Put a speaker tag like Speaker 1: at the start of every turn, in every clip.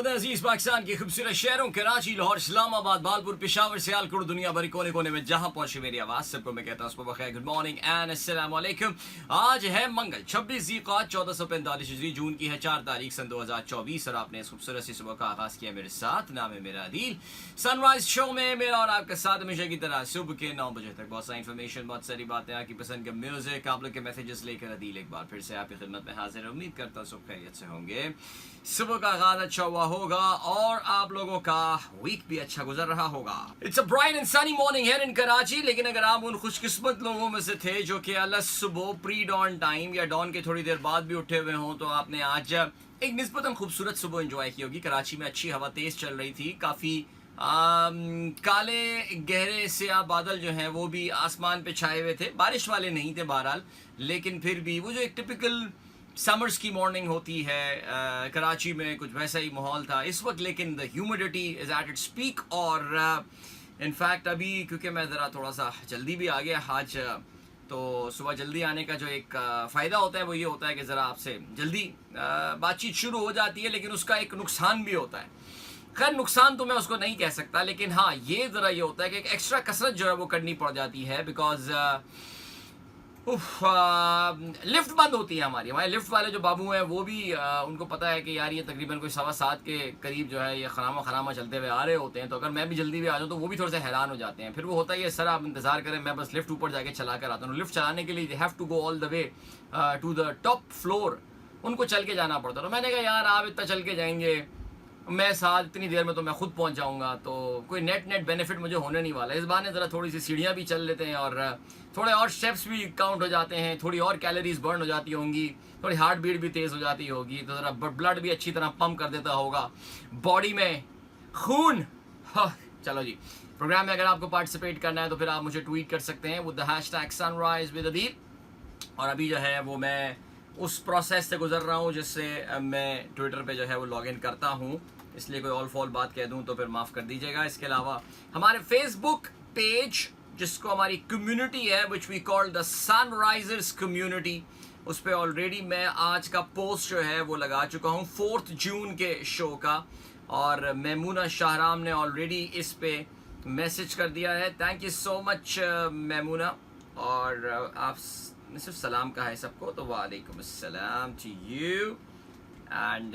Speaker 1: वतन अजीज पाकिस्तान के खूबसूरत शहरों कराची, लाहौर, इस्लामाबाद, बालपुर, पेशावर, सियालकोट, दुनिया भर कोने कोने में जहां पहुंचे मेरी आवाज सबको मैं कहता हूं सुबह बखैर, गुड मॉर्निंग एंड अस्सलाम वालेकुम। आज है मंगल 26 ज़ीक़ात 1445 हिजरी, जून की है 4 तारीख सन 2024 और आपने इस खूबसूरत सी सुबह का आगाज किया मेरे साथ। नाम है मेरा अदील। सनराइज शो में मेरा और आपका साथ हमेशा की तरह सुबह के 9 बजे तक बहुत सारी इन्फॉर्मेशन, बहुत सारी बातें, आपकी पसंद का म्यूजिक, आप लोग के मैसेजेस लेकर अदील एक बार फिर से आपकी खिदमत में हाजिर है। उम्मीद करता हूं सब खैरियत से होंगे, सुबह का आगाज अच्छा हुआ होगा और आप लोगों का वीक भी अच्छा गुजर रहा होगा। It's a bright and sunny morning here in Karachi, लेकिन अगर आप उन खुशकिस्मत लोगों में से थे जो कि अलग सुबह प्री डॉन टाइम या डॉन के थोड़ी देर बाद भी उठे हुए हों, तो आपने आज एक निस्बतन खूबसूरत सुबह एंजॉय की होगी। कराची में अच्छी हवा तेज चल रही थी, काफ़ी काले गहरे से बादल जो हैं वो भी आसमान पे छाए हुए थे, बारिश वाले नहीं थे बहरहाल, लेकिन फिर भी वो जो एक टिपिकल समर्स की मॉर्निंग होती है कराची में, कुछ वैसा ही माहौल था इस वक्त। लेकिन the humidity is at its peak और इनफैक्ट अभी क्योंकि मैं ज़रा थोड़ा सा जल्दी भी आ गया आज, तो सुबह जल्दी आने का जो एक फ़ायदा होता है वो ये होता है कि ज़रा आपसे जल्दी बातचीत शुरू हो जाती है, लेकिन उसका एक नुकसान भी होता है। खैर नुकसान तो मैं उसको नहीं कह सकता, लेकिन हाँ ये ज़रा ये होता है कि एक एक्स्ट्रा कसरत जो है वो करनी पड़ जाती है, बिकॉज लिफ्ट बंद होती है हमारे लिफ्ट वाले जो बाबू हैं वो भी उनको पता है कि यार ये तकरीबन कोई 7:15 के करीब जो है ये खरामा चलते हुए आ रहे होते हैं, तो अगर मैं भी जल्दी भी आ जाऊँ तो वो भी थोड़े से हैरान हो जाते हैं। फिर वो होता है ये सर आप इंतज़ार करें, मैं बस लिफ्ट ऊपर जाके चला कर आता हूँ। लिफ्ट चलाने के लिए they have to go all the way to the top floor, उनको चल के जाना पड़ता है। तो मैंने कहा यार आप इतना चल के जाएंगे, मैं साथ इतनी देर में तो मैं खुद पहुंच जाऊंगा, तो कोई नेट बेनिफिट मुझे होने नहीं वाला। इस बहाने ज़रा थोड़ी सी सीढ़ियाँ भी चल लेते हैं और थोड़े और स्टेप्स भी काउंट हो जाते हैं, थोड़ी और कैलोरीज बर्न हो जाती होंगी, थोड़ी हार्ट बीट भी तेज़ हो जाती होगी, तो ज़रा ब्लड भी अच्छी तरह पंप कर देता होगा बॉडी में खून। हाँ, चलो जी, प्रोग्राम में अगर आपको पार्टिसिपेट करना है तो फिर आप मुझे ट्वीट कर सकते हैं with the hashtag sunrise with Adeel. और अभी जो है वो मैं उस प्रोसेस से गुजर रहा हूँ जिससे मैं ट्विटर पे जो है वो लॉगिन करता हूँ, इसलिए कोई ऑल फॉल बात कह दूँ तो फिर माफ़ कर दीजिएगा। इसके अलावा हमारे फेसबुक पेज, जिसको हमारी कम्युनिटी है which we call the Sunrisers community, उस पर ऑलरेडी मैं आज का पोस्ट जो है वो लगा चुका हूँ 4 जून के शो का, और मैमूना शाहराम ने ऑलरेडी इस पे मैसेज कर दिया है। Thank you so much Maimoona. और आप सिर्फ सलाम कहा है सबको, तो वालेकुम अस्सलाम टू यू। एंड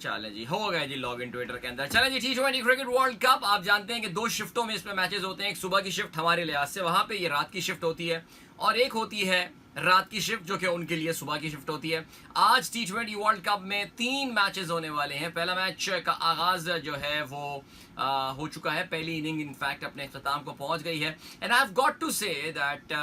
Speaker 1: चलें जी, हो गए जी लॉग इन ट्विटर के अंदर। चलें जी, T20 क्रिकेट वर्ल्ड कप, आप जानते हैं कि 2 शिफ्टों में इसमें मैचेस होते हैं। एक सुबह की शिफ्ट हमारे लिहाज से, वहाँ पे ये रात की शिफ्ट होती है, और एक होती है रात की शिफ्ट जो कि उनके लिए सुबह की शिफ्ट होती है। आज T20 वर्ल्ड कप में 3 मैचेस होने वाले हैं। पहला मैच का आगाज़ जो है वो हो चुका है, पहली इनिंग इनफैक्ट अपने अख्ताम को पहुँच गई है। And I have got to say that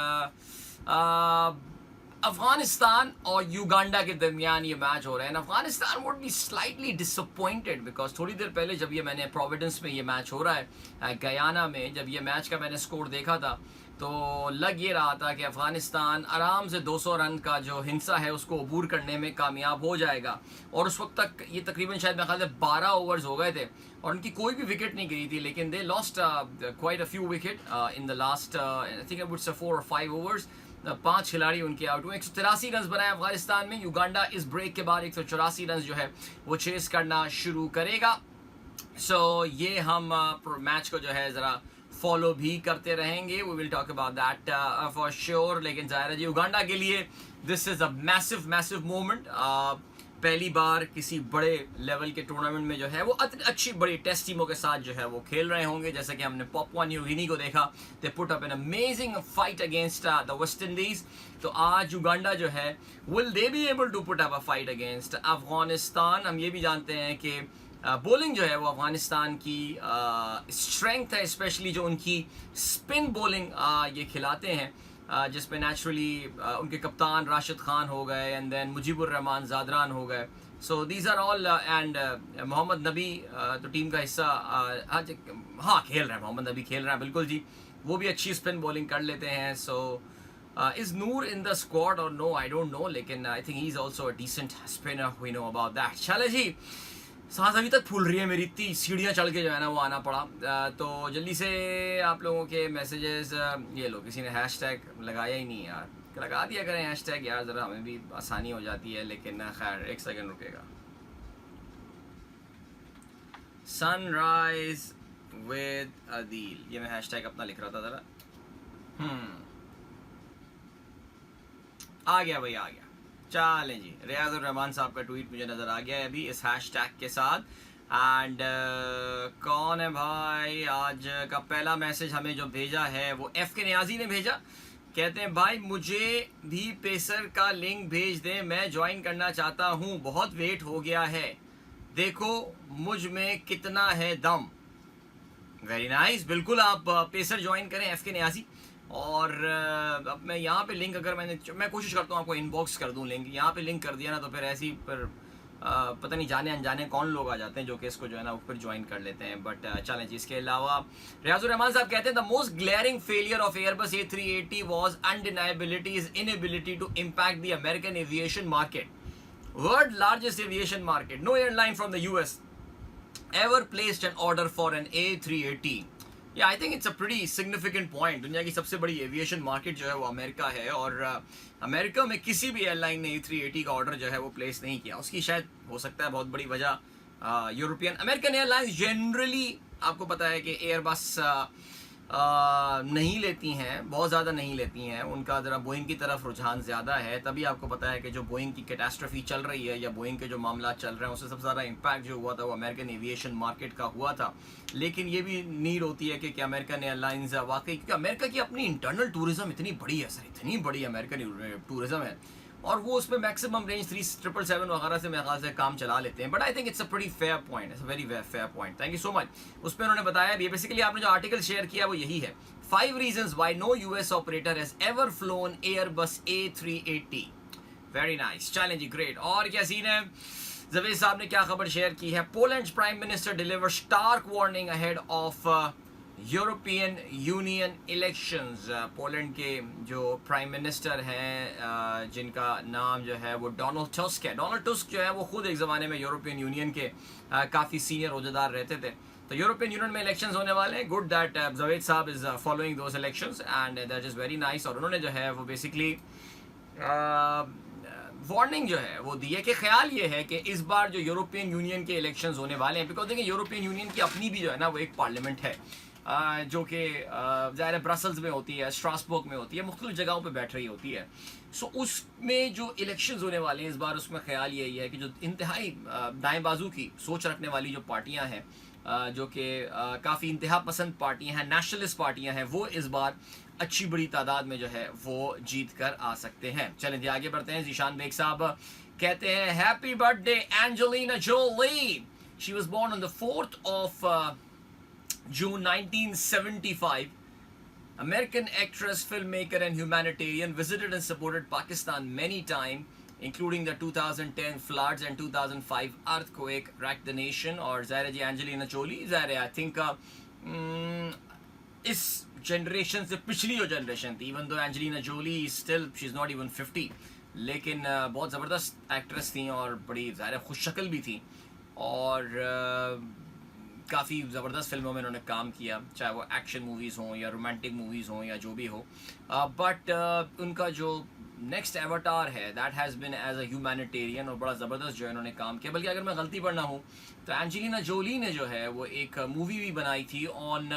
Speaker 1: Afghanistan और युगांडा के दरमियान ये मैच हो रहा है। Afghanistan would be slightly disappointed because थोड़ी देर पहले जब ये मैंने प्रोविडेंस में ये मैच हो रहा है गयाना में, जब ये मैच का मैंने स्कोर देखा था तो लग ये रहा था कि अफगानिस्तान आराम से 200 रन का जो हिंसा है उसको अबूर करने में कामयाब हो जाएगा। और उस वक्त तक ये तकरीबन शायद मेरे ख्याल से 12 ओवर्स हो गए थे और उनकी कोई भी विकेट नहीं गिरी थी, लेकिन they lost quite a few wicket in the last I think I would say 4 और 5 ओवर्स। 5 खिलाड़ी उनके आउट हुए। 183 रन बनाए अफगानिस्तान में। युगांडा इस ब्रेक के बाद 184 रन जो है वो चेस करना शुरू करेगा। सो ये हम मैच को जो है ज़रा फॉलो भी करते रहेंगे। We will talk about that for sure. लेकिन ज़ाहिर है जी युगांडा के लिए this is a massive moment. पहली बार किसी बड़े लेवल के टूर्नामेंट में जो है वो अच्छी बड़ी टेस्ट टीमों के साथ जो है वो खेल रहे होंगे, जैसे कि हमने पापुआ न्यू गिनी को देखा, they put up an amazing fight against the West Indies. तो आज युगांडा जो है will they be able to put up a fight against Afghanistan. हम ये भी जानते हैं कि बॉलिंग जो है वो अफगानिस्तान की स्ट्रेंथ है, स्पेशली जो उनकी स्पिन बॉलिंग ये खिलाते हैं, जिसमें नेचुरली उनके कप्तान राशिद खान हो गए, एंड देन मुजीबुर रहमान ज़ादरान हो गए। So these are all and Mohammad Nabi तो टीम का हिस्सा आज हाँ खेल रहे हैं, मोहम्मद नबी खेल रहे हैं बिल्कुल जी, वो भी अच्छी स्पिन बॉलिंग कर लेते हैं। So is Noor in the squad और नो आई डोंट नो, लेकिन I think he is also a decent spinner, we know about that. चले जी, सांस अभी तक फूल रही है मेरी, इतनी सीढ़ियाँ चढ़ के जो है ना वो आना पड़ा। तो जल्दी से आप लोगों के मैसेजेस ये लो, किसी ने हैशटैग लगाया ही नहीं यार, लगा दिया करें हैशटैग यार, ज़रा हमें भी आसानी हो जाती है। लेकिन खैर 1 सेकंड रुकेगा। सनराइज विद अदील, ये मैं हैशटैग अपना लिख रहा था ज़रा। आ गया भाई, आ गया। चलें जी, रियाजुर रहमान साहब का ट्वीट मुझे नज़र आ गया है अभी इस हैशटैग के साथ। एंड कौन है भाई, आज का पहला मैसेज हमें जो भेजा है वो एफ के नियाजी ने भेजा। कहते हैं भाई मुझे भी पेसर का लिंक भेज दें, मैं ज्वाइन करना चाहता हूँ, बहुत वेट हो गया है, देखो मुझ में कितना है दम। वेरी नाइस, बिल्कुल आप पेसर ज्वाइन करें एफ के नियाजी। और अब मैं यहाँ पे लिंक, अगर मैं कोशिश करता हूँ आपको इनबॉक्स कर दूँ लिंक, यहाँ पे लिंक कर दिया ना तो फिर ऐसी पर पता नहीं जाने अनजाने कौन लोग आ जाते हैं जो कि इसको जो है ना ऊपर ज्वाइन कर लेते हैं। बट चलें जी, इसके अलावा रियाजुर रहमान साहब कहते हैं the most glaring failure of Airbus A380 was undeniability is inability to impact the American aviation market, world largest aviation market. No airline from the US ever placed an order for an A380. Yeah, I think it's a pretty significant point. दुनिया की सबसे बड़ी aviation market जो है वो America है, और America में किसी भी एयरलाइन ने A380 का ऑर्डर जो है वो प्लेस नहीं किया। उसकी शायद हो सकता है बहुत बड़ी वजह यूरोपियन अमेरिकन एयरलाइंस जनरली, आपको पता है कि एयरबस नहीं लेती हैं, बहुत ज़्यादा नहीं लेती हैं, उनका ज़रा बोइंग की तरफ रुझान ज़्यादा है। तभी आपको पता है कि जो बोइंग की कैटास्ट्रफी चल रही है या बोइंग के जो मामला चल रहे हैं उससे सबसे ज़्यादा इम्पैक्ट जो हुआ था वो अमेरिकन एविएशन मार्केट का हुआ था। लेकिन ये भी नीड होती है कि अमेरिकन एयरलाइंस वाकई, क्योंकि अमेरिका की अपनी इंटरनल टूरिज़म इतनी बड़ी है सर, इतनी बड़ी अमेरिकन टूरिज़म है, और वो उसमें मैक्सिमम रेंज 3777 वगैरह से मेरे ख्याल से काम चला लेते हैं। But I think it's a pretty fair point, it's a very fair point, thank you so much. उस पर उन्होंने बताया, ये बेसिकली आपने जो आर्टिकल शेयर किया वो यही है, 5 reasons why no US operator has ever flown Airbus A380। Very nice, चलें जी, ग्रेट। और क्या सीन है, जवेद साहब ने क्या खबर शेयर की है, Poland prime minister deliver stark warning ahead of European Union elections. Poland के जो प्राइम मिनिस्टर हैं जिनका नाम जो है वो डोनाल्ड टस्क है। डोनाल्ड टस्क जो है वो खुद एक ज़माने में यूरोपियन यूनियन के काफ़ी सीनियर ओहदेदार रहते थे। तो यूरोपियन यूनियन में इलेक्शंस होने वाले हैं। गुड दैट जवेद साहब is following those elections and that is very nice. और उन्होंने जो है वो बेसिकली वार्निंग जो है वो दी है कि ख्याल ये है कि इस बार जो यूरोपियन यूनियन के इलेक्शंस होने वाले हैं, बिकॉज देखिए यूरोपियन यूनियन की अपनी भी जो है ना वो एक पार्लियामेंट है जो कि ज़ाहिर है ब्रसल्स में होती है, स्ट्रासबर्ग में होती है, मुख्तलिफ जगहों पे बैठ रही होती है। सो उसमें जो इलेक्शंस होने वाले हैं इस बार, उसमें ख्याल यही है कि जो इंतहाई दाएं बाजू की सोच रखने वाली जो पार्टियां हैं, जो कि काफ़ी इंतहा पसंद पार्टियां हैं, नेशनलिस्ट पार्टियां हैं, वो इस बार अच्छी बड़ी तादाद में जो है वो जीत कर आ सकते हैं। चलें जी आगे बढ़ते हैं। जीशान बेग साहब कहते हैं happy birthday Angelina Jolie, she was born on the 4th of June 1975. American actress, filmmaker and humanitarian, visited and supported Pakistan many times, including the 2010 floods and 2005 earthquake wrecked the nation. और ज़ाहिर है जी Angelina Jolie, ज़ाहिर है I think इस generation से पिछली जो generation थी, even though Angelina Jolie still she is not even 50, लेकिन बहुत ज़बरदस्त एक्ट्रेस थी और बड़ी ज़ाहिर खुशशक्ल भी थी, और काफ़ी ज़बरदस्त फिल्मों में उन्होंने काम किया, चाहे वो एक्शन मूवीज़ हों या रोमांटिक मूवीज़ हों या जो भी हो। बट उनका जो नेक्स्ट एवटार है that has been as a humanitarian, और बड़ा ज़बरदस्त जो है उन्होंने काम किया। बल्कि अगर मैं गलती पर ना हूँ तो एंजेलिना जोली ने जो है वो एक मूवी भी बनाई थी ऑन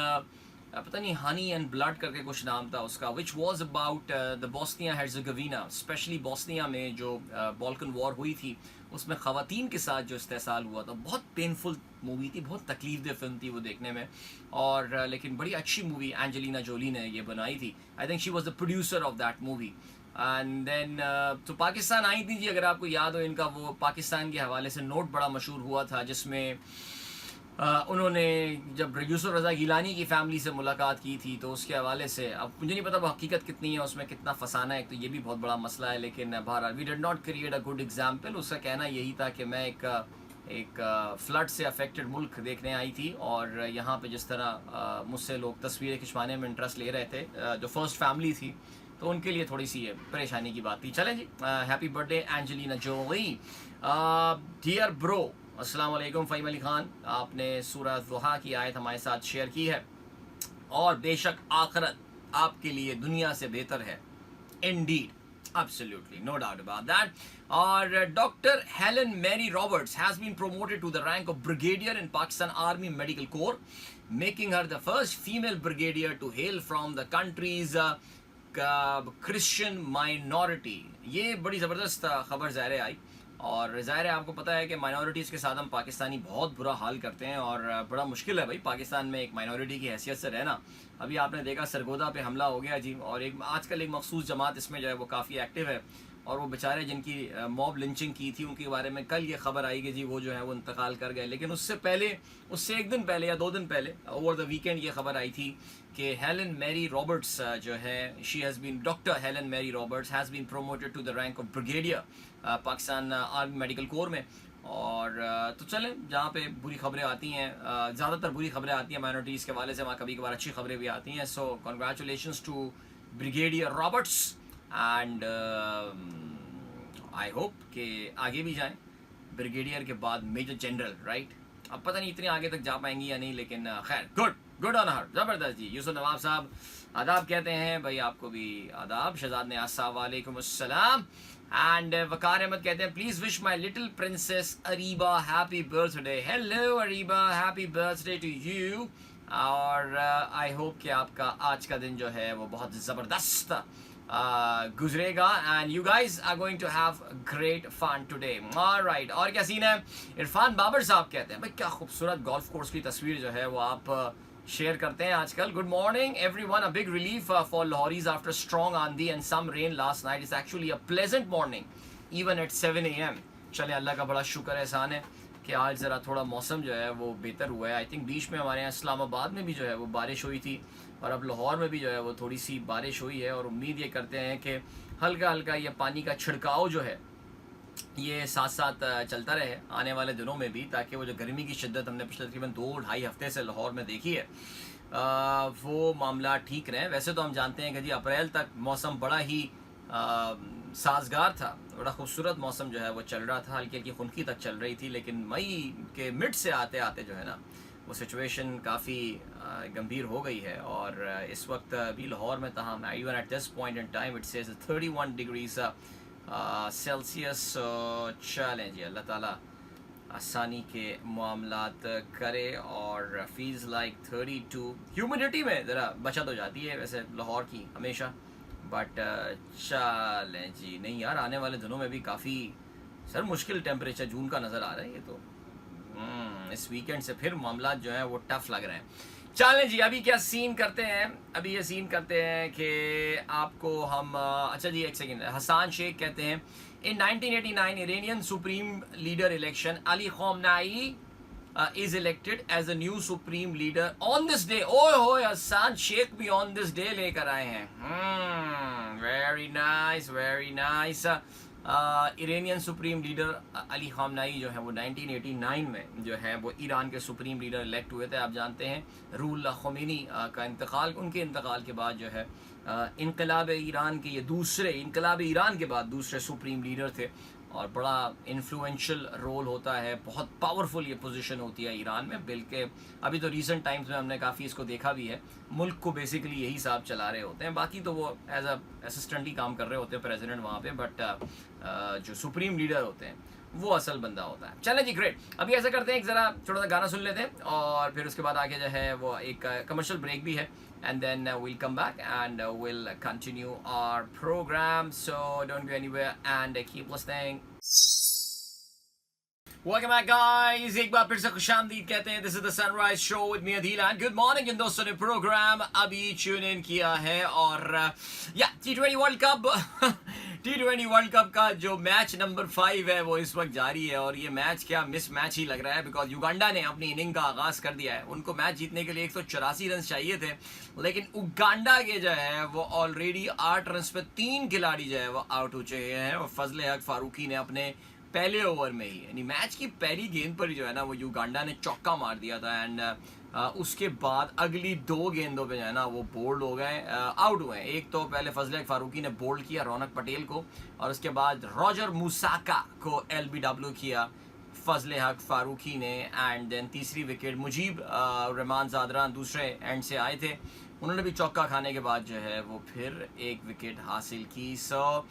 Speaker 1: पता नहीं हनी एंड ब्लड करके कुछ नाम था उसका, which was about the Bosnia Herzegovina, specially Bosnia में जो बॉल्कन वॉर हुई थी उसमें ख़वातीन के साथ जो इस्तेसाल हुआ था। बहुत पेनफुल मूवी थी, बहुत तकलीफ दे फिल्म थी वो देखने में, और लेकिन बड़ी अच्छी मूवी एंजेलिना जोली ने ये बनाई थी। I think she was the producer of that movie. And then तो पाकिस्तान आई थी जी, अगर आपको याद हो इनका वो पाकिस्तान के हवाले से नोट बड़ा मशहूर हुआ था, जिसमें उन्होंने जब प्रोड्यूसर रज़ा गिलानी की फ़ैमिली से मुलाकात की थी, तो उसके हवाले से अब मुझे नहीं पता वो हकीकत कितनी है, उसमें कितना फसाना है, तो ये भी बहुत बड़ा मसला है। लेकिन बहरहाल we did not create a good example. उसका कहना यही था कि मैं एक फ्लड से अफेक्टेड मुल्क देखने आई थी, और यहाँ पे जिस तरह मुझसे लोग तस्वीरें खिंचवाने में इंटरेस्ट ले रहे थे, जो फर्स्ट फैमिली थी, तो उनके लिए थोड़ी सी परेशानी की बात थी। चलें जी, happy birthday Angelina Jolie. Dear bro, अस्सलाम वालेकुम फ़हीम अली ख़ान, आपने सूरह ज़ुहा की आयत हमारे साथ शेयर की है, और बेशक आखिरत आपके लिए दुनिया से बेहतर है। Indeed Absolutely, no doubt about that. Or Dr. Helen Mary Roberts has been promoted to the rank of brigadier in Pakistan Army Medical Corps, making her the first female brigadier to hail from the country's Christian minority. ये बड़ी ज़बरदस्त खबर ज़ाहिर आई, और ज़ाहिर है आपको पता है कि माइनॉरिटीज़ के साथ हम पाकिस्तानी बहुत बुरा हाल करते हैं, और बड़ा मुश्किल है भाई पाकिस्तान में एक माइनॉरिटी की हैसियत से रहना. अभी आपने देखा सरगोदा पे हमला हो गया जी, और एक आजकल एक मखसूस जमात इसमें जो है वो काफ़ी एक्टिव है, और वो बेचारे जिनकी मॉब लिंचिंग की थी उनके बारे में कल ये खबर आई कि जी वो जो है वो इंतकाल कर गए. लेकिन उससे पहले, उससे एक दिन पहले या 2 दिन पहले, ओवर द वीकेंड ये खबर आई थी कि हेलन मैरी रॉबर्ट्स जो है, she has been, doctor Helen Mary Roberts has been promoted to the rank of brigadier Pakistan army medical corps में. और तो चलें, जहाँ पे बुरी खबरें आती हैं, ज़्यादातर बुरी खबरें आती हैं माइनॉरिटीज़ के वाले से, वहाँ कभी कभार अच्छी खबरें भी आती हैं. So congratulations to brigadier Roberts, and I hope कि आगे भी जाएं, ब्रिगेडियर के बाद मेजर जनरल, राइट. अब पता नहीं इतने आगे तक जा पाएंगी या नहीं, लेकिन खैर, गुड ऑन हर, ज़बरदस्त जी. यूसुफ नवाब साहब आदाब कहते हैं, भाई आपको भी आदाब. शहजाद ने अस्सलाम वालेकुम अस्सलाम. एंड वकार अहमद कहते हैं please wish my little princess Areeba happy birthday. Hello Areeba, happy birthday to you. और आई होप कि आपका आज का दिन जो है वो बहुत ज़बरदस्त गुजरेगा, and you guys are going to have great fun today. Alright, और क्या सीन है. इरफान बाबर साहब कहते हैं भाई क्या खूबसूरत गोल्फ कोर्स की तस्वीर जो है वो आप शेयर करते हैं आजकल. Good morning everyone, a big relief for Lahoris after strong aandhi and some rain last night. It's actually a pleasant morning even at 7 AM. चले, अल्लाह का बड़ा शुक्र एहसान है कि आज ज़रा थोड़ा मौसम जो है वो बेहतर हुआ है. आई थिंक बीच में हमारे यहाँ इस्लामाबाद में भी जो है वो बारिश हुई थी, और अब लाहौर में भी जो है वो थोड़ी सी बारिश हुई है, और उम्मीद ये करते हैं कि हल्का हल्का ये पानी का छिड़काव जो है ये साथ साथ चलता रहे आने वाले दिनों में भी, ताकि वो जो गर्मी की शिद्दत हमने पिछले तकरीबन 2-2.5 हफ्ते से लाहौर में देखी है वो मामला ठीक रहे. वैसे तो हम जानते हैं कि जी अप्रैल तक मौसम बड़ा ही साजगार था, बड़ा खूबसूरत मौसम जो है वो चल रहा था, हल्की हल्की खुनकी तक चल रही थी. लेकिन मई के मिड से आते आते जो है ना वो सिचुएशन काफ़ी गंभीर हो गई है, और इस वक्त भी लाहौर में तमाम even at this point in time it says 31 degrees Celsius. चलें जी, अल्लाह ताला आसानी के मामलात करे, और फील्स लाइक 32. ह्यूमिडिटी में ज़रा बचत हो जाती है वैसे लाहौर की हमेशा, बट चलें जी. नहीं यार, आने वाले दिनों में भी काफ़ी सर मुश्किल टेम्परेचर जून का नज़र आ रहा है. ये तो इस वीकेंड से फिर मामला जो है वो टफ लग रहे हैं. चलें जी, अभी क्या सीन करते हैं, अभी ये सीन करते हैं कि आपको हम अच्छा जी एक सेकेंड. हसान शेख कहते हैं इन 1989 Iranian supreme leader election Ali Khamenei is elected as a new supreme leader on this day. ओए होए, हसान शेख भी on this day लेकर आए हैं. Very nice, very nice. Iranian supreme leader Ali Khamenei जो है वो 1989 में जो है वो ईरान के सुप्रीम लीडर इलेक्ट हुए थे. आप जानते हैं रूहुल्लाह ख़ोमेनी का इंतकाल, उनके इंतकाल के बाद जो है इनकलाब ईरान के ये दूसरे, इनकलाब ईरान के बाद दूसरे सुप्रीम लीडर थे, और बड़ा इन्फ्लुएंशियल रोल होता है, बहुत पावरफुल ये पोजीशन होती है ईरान में. बल्कि अभी तो रीसेंट टाइम्स में हमने काफ़ी इसको देखा भी है, मुल्क को बेसिकली यही साहब चला रहे होते हैं, बाकी तो वो एज अ असिस्टेंट ही काम कर रहे होते हैं प्रेसिडेंट वहाँ पे, बट जो सुप्रीम लीडर होते हैं वो असल बंदा होता है. चलें जी, ग्रेट. अभी ऐसा करते हैं एक ज़रा छोटा सा गाना सुन लेते हैं, और फिर उसके बाद आगे जो है वो एक कमर्शियल ब्रेक भी है, and then we'll come back and we'll continue our program. So don't go anywhere and keep listening. Welcome back guys, एक बार फिर से खुशामदीद कहते हैं. This is the Sunrise Show with me Adil, and good morning इन दोस्तों ने programme अभी tune in किया है, और या T20 world cup T20 world cup का जो मैच नंबर 5 है वो इस वक्त जारी है, और ये मैच क्या मिस मैच ही लग रहा है, बिकॉज युगांडा ने अपनी इनिंग का आगाज़ कर दिया है. उनको मैच जीतने के लिए 184 रन चाहिए थे, लेकिन उगांडा के जो है वो ऑलरेडी 8 रन पे 3 खिलाड़ी जो है वो आउट हो चुके हैं, और फजल हक फारूकी ने अपने पहले ओवर में ही, यानी मैच की पहली गेंद पर ही जो है ना वो युगांडा ने चौका मार दिया था, एंड उसके बाद अगली 2 गेंदों पे जो है ना वो बोल्ड हो गए, आउट हुए. एक तो पहले फजल हक फारूकी ने बोल्ड किया रौनक पटेल को, और उसके बाद रॉजर मुसाका को LBW किया फजल हक फारूकी ने, एंड देन तीसरी विकेट मुजीब रहमान ज़ादरान दूसरे एंड से आए थे, उन्होंने भी चौका खाने के बाद जो है वो फिर एक विकेट हासिल की. सो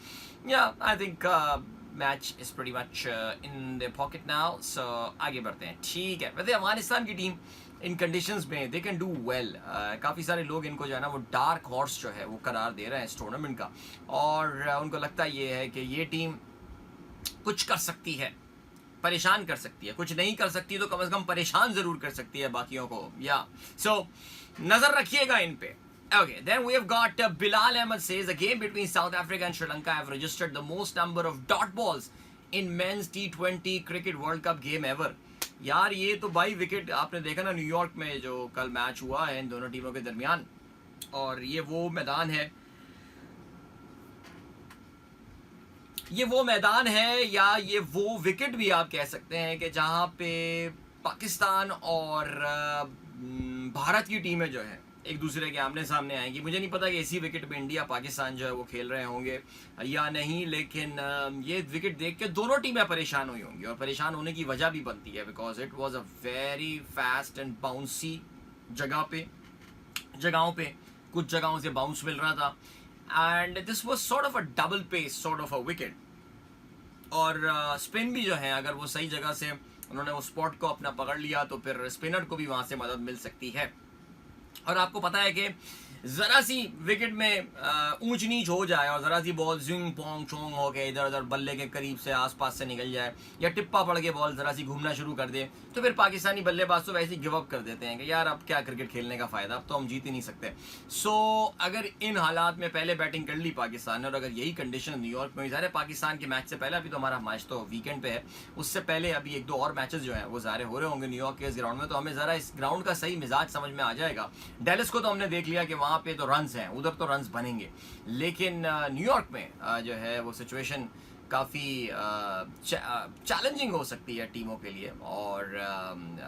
Speaker 1: या I think match is pretty much in the pocket now. So आगे बढ़ते हैं. ठीक है. वैसे अफगानिस्तान की टीम इन कंडीशंस में दे कैन डू वेल. काफ़ी सारे लोग इनको जो है ना वो डार्क हॉर्स जो है वो करार दे रहे हैं इस टूर्नामेंट का, और उनको लगता ये है कि ये टीम कुछ कर सकती है, परेशान कर सकती है. कुछ नहीं कर सकती तो कम से कम परेशान ज़रूर कर सकती है बाकियों को. या सो नज़र रखिएगा इन पे. Okay, then we have got Bilal Ahmed says the game between South Africa and Sri Lanka have registered the most number of dot balls in men's T20 cricket World Cup game ever. यार ये तो भाई wicket आपने देखा ना New York में जो कल मैच हुआ है इन दोनों टीमों के दरमियान, और ये वो मैदान है या ये वो विकेट भी आप कह सकते हैं कि जहां पे पाकिस्तान और भारत की टीमें जो है एक दूसरे के आमने सामने आएंगी. मुझे नहीं पता कि इसी विकेट पे इंडिया पाकिस्तान जो है वो खेल रहे होंगे या नहीं, लेकिन ये विकेट देख के दोनों टीमें परेशान हुई होंगी, और परेशान होने की वजह भी बनती है because it was a very fast and bouncy जगहों पे कुछ जगहों से बाउंस मिल रहा था, and this was sort of a double pace sort of a wicket. और स्पिन भी जो है अगर वो सही जगह से उन्होंने वो स्पॉट को अपना पकड़ लिया तो फिर स्पिनर को भी वहाँ से मदद मिल सकती है. और आपको पता है कि ज़रा सी विकेट में ऊंच नीच हो जाए और ज़रा सी बॉल जिंग पोंग चोंग हो के इधर उधर बल्ले के करीब से आसपास से निकल जाए, या टिप्पा पड़ के बॉल ज़रा सी घूमना शुरू कर दे, तो फिर पाकिस्तानी बल्लेबाज तो वैसे ही गिव अप कर देते हैं कि यार अब क्या क्रिकेट खेलने का फ़ायदा, अब तो हम जीत ही नहीं सकते. सो अगर इन हालात में पहले बैटिंग कर ली पाकिस्तान ने, और अगर यही कंडीशन न्यूयॉर्क में ज़ाहिर है पाकिस्तान के मैच से पहले, अभी तो हमारा मैच तो वीकेंड पे है, उससे पहले अभी एक दो और मैचेस जो हैं वो ज़ाहिर हो रहे होंगे न्यूयॉर्क के इस ग्राउंड में, तो हमें ज़रा इस ग्राउंड का सही मिजाज समझ में आ जाएगा. डेलिस को तो हमने देख लिया कि वहाँ पे तो रन्स हैं, उधर तो रन्स बनेंगे, लेकिन न्यूयॉर्क में जो है वो सिचुएशन काफ़ी चैलेंजिंग हो सकती है टीमों के लिए. और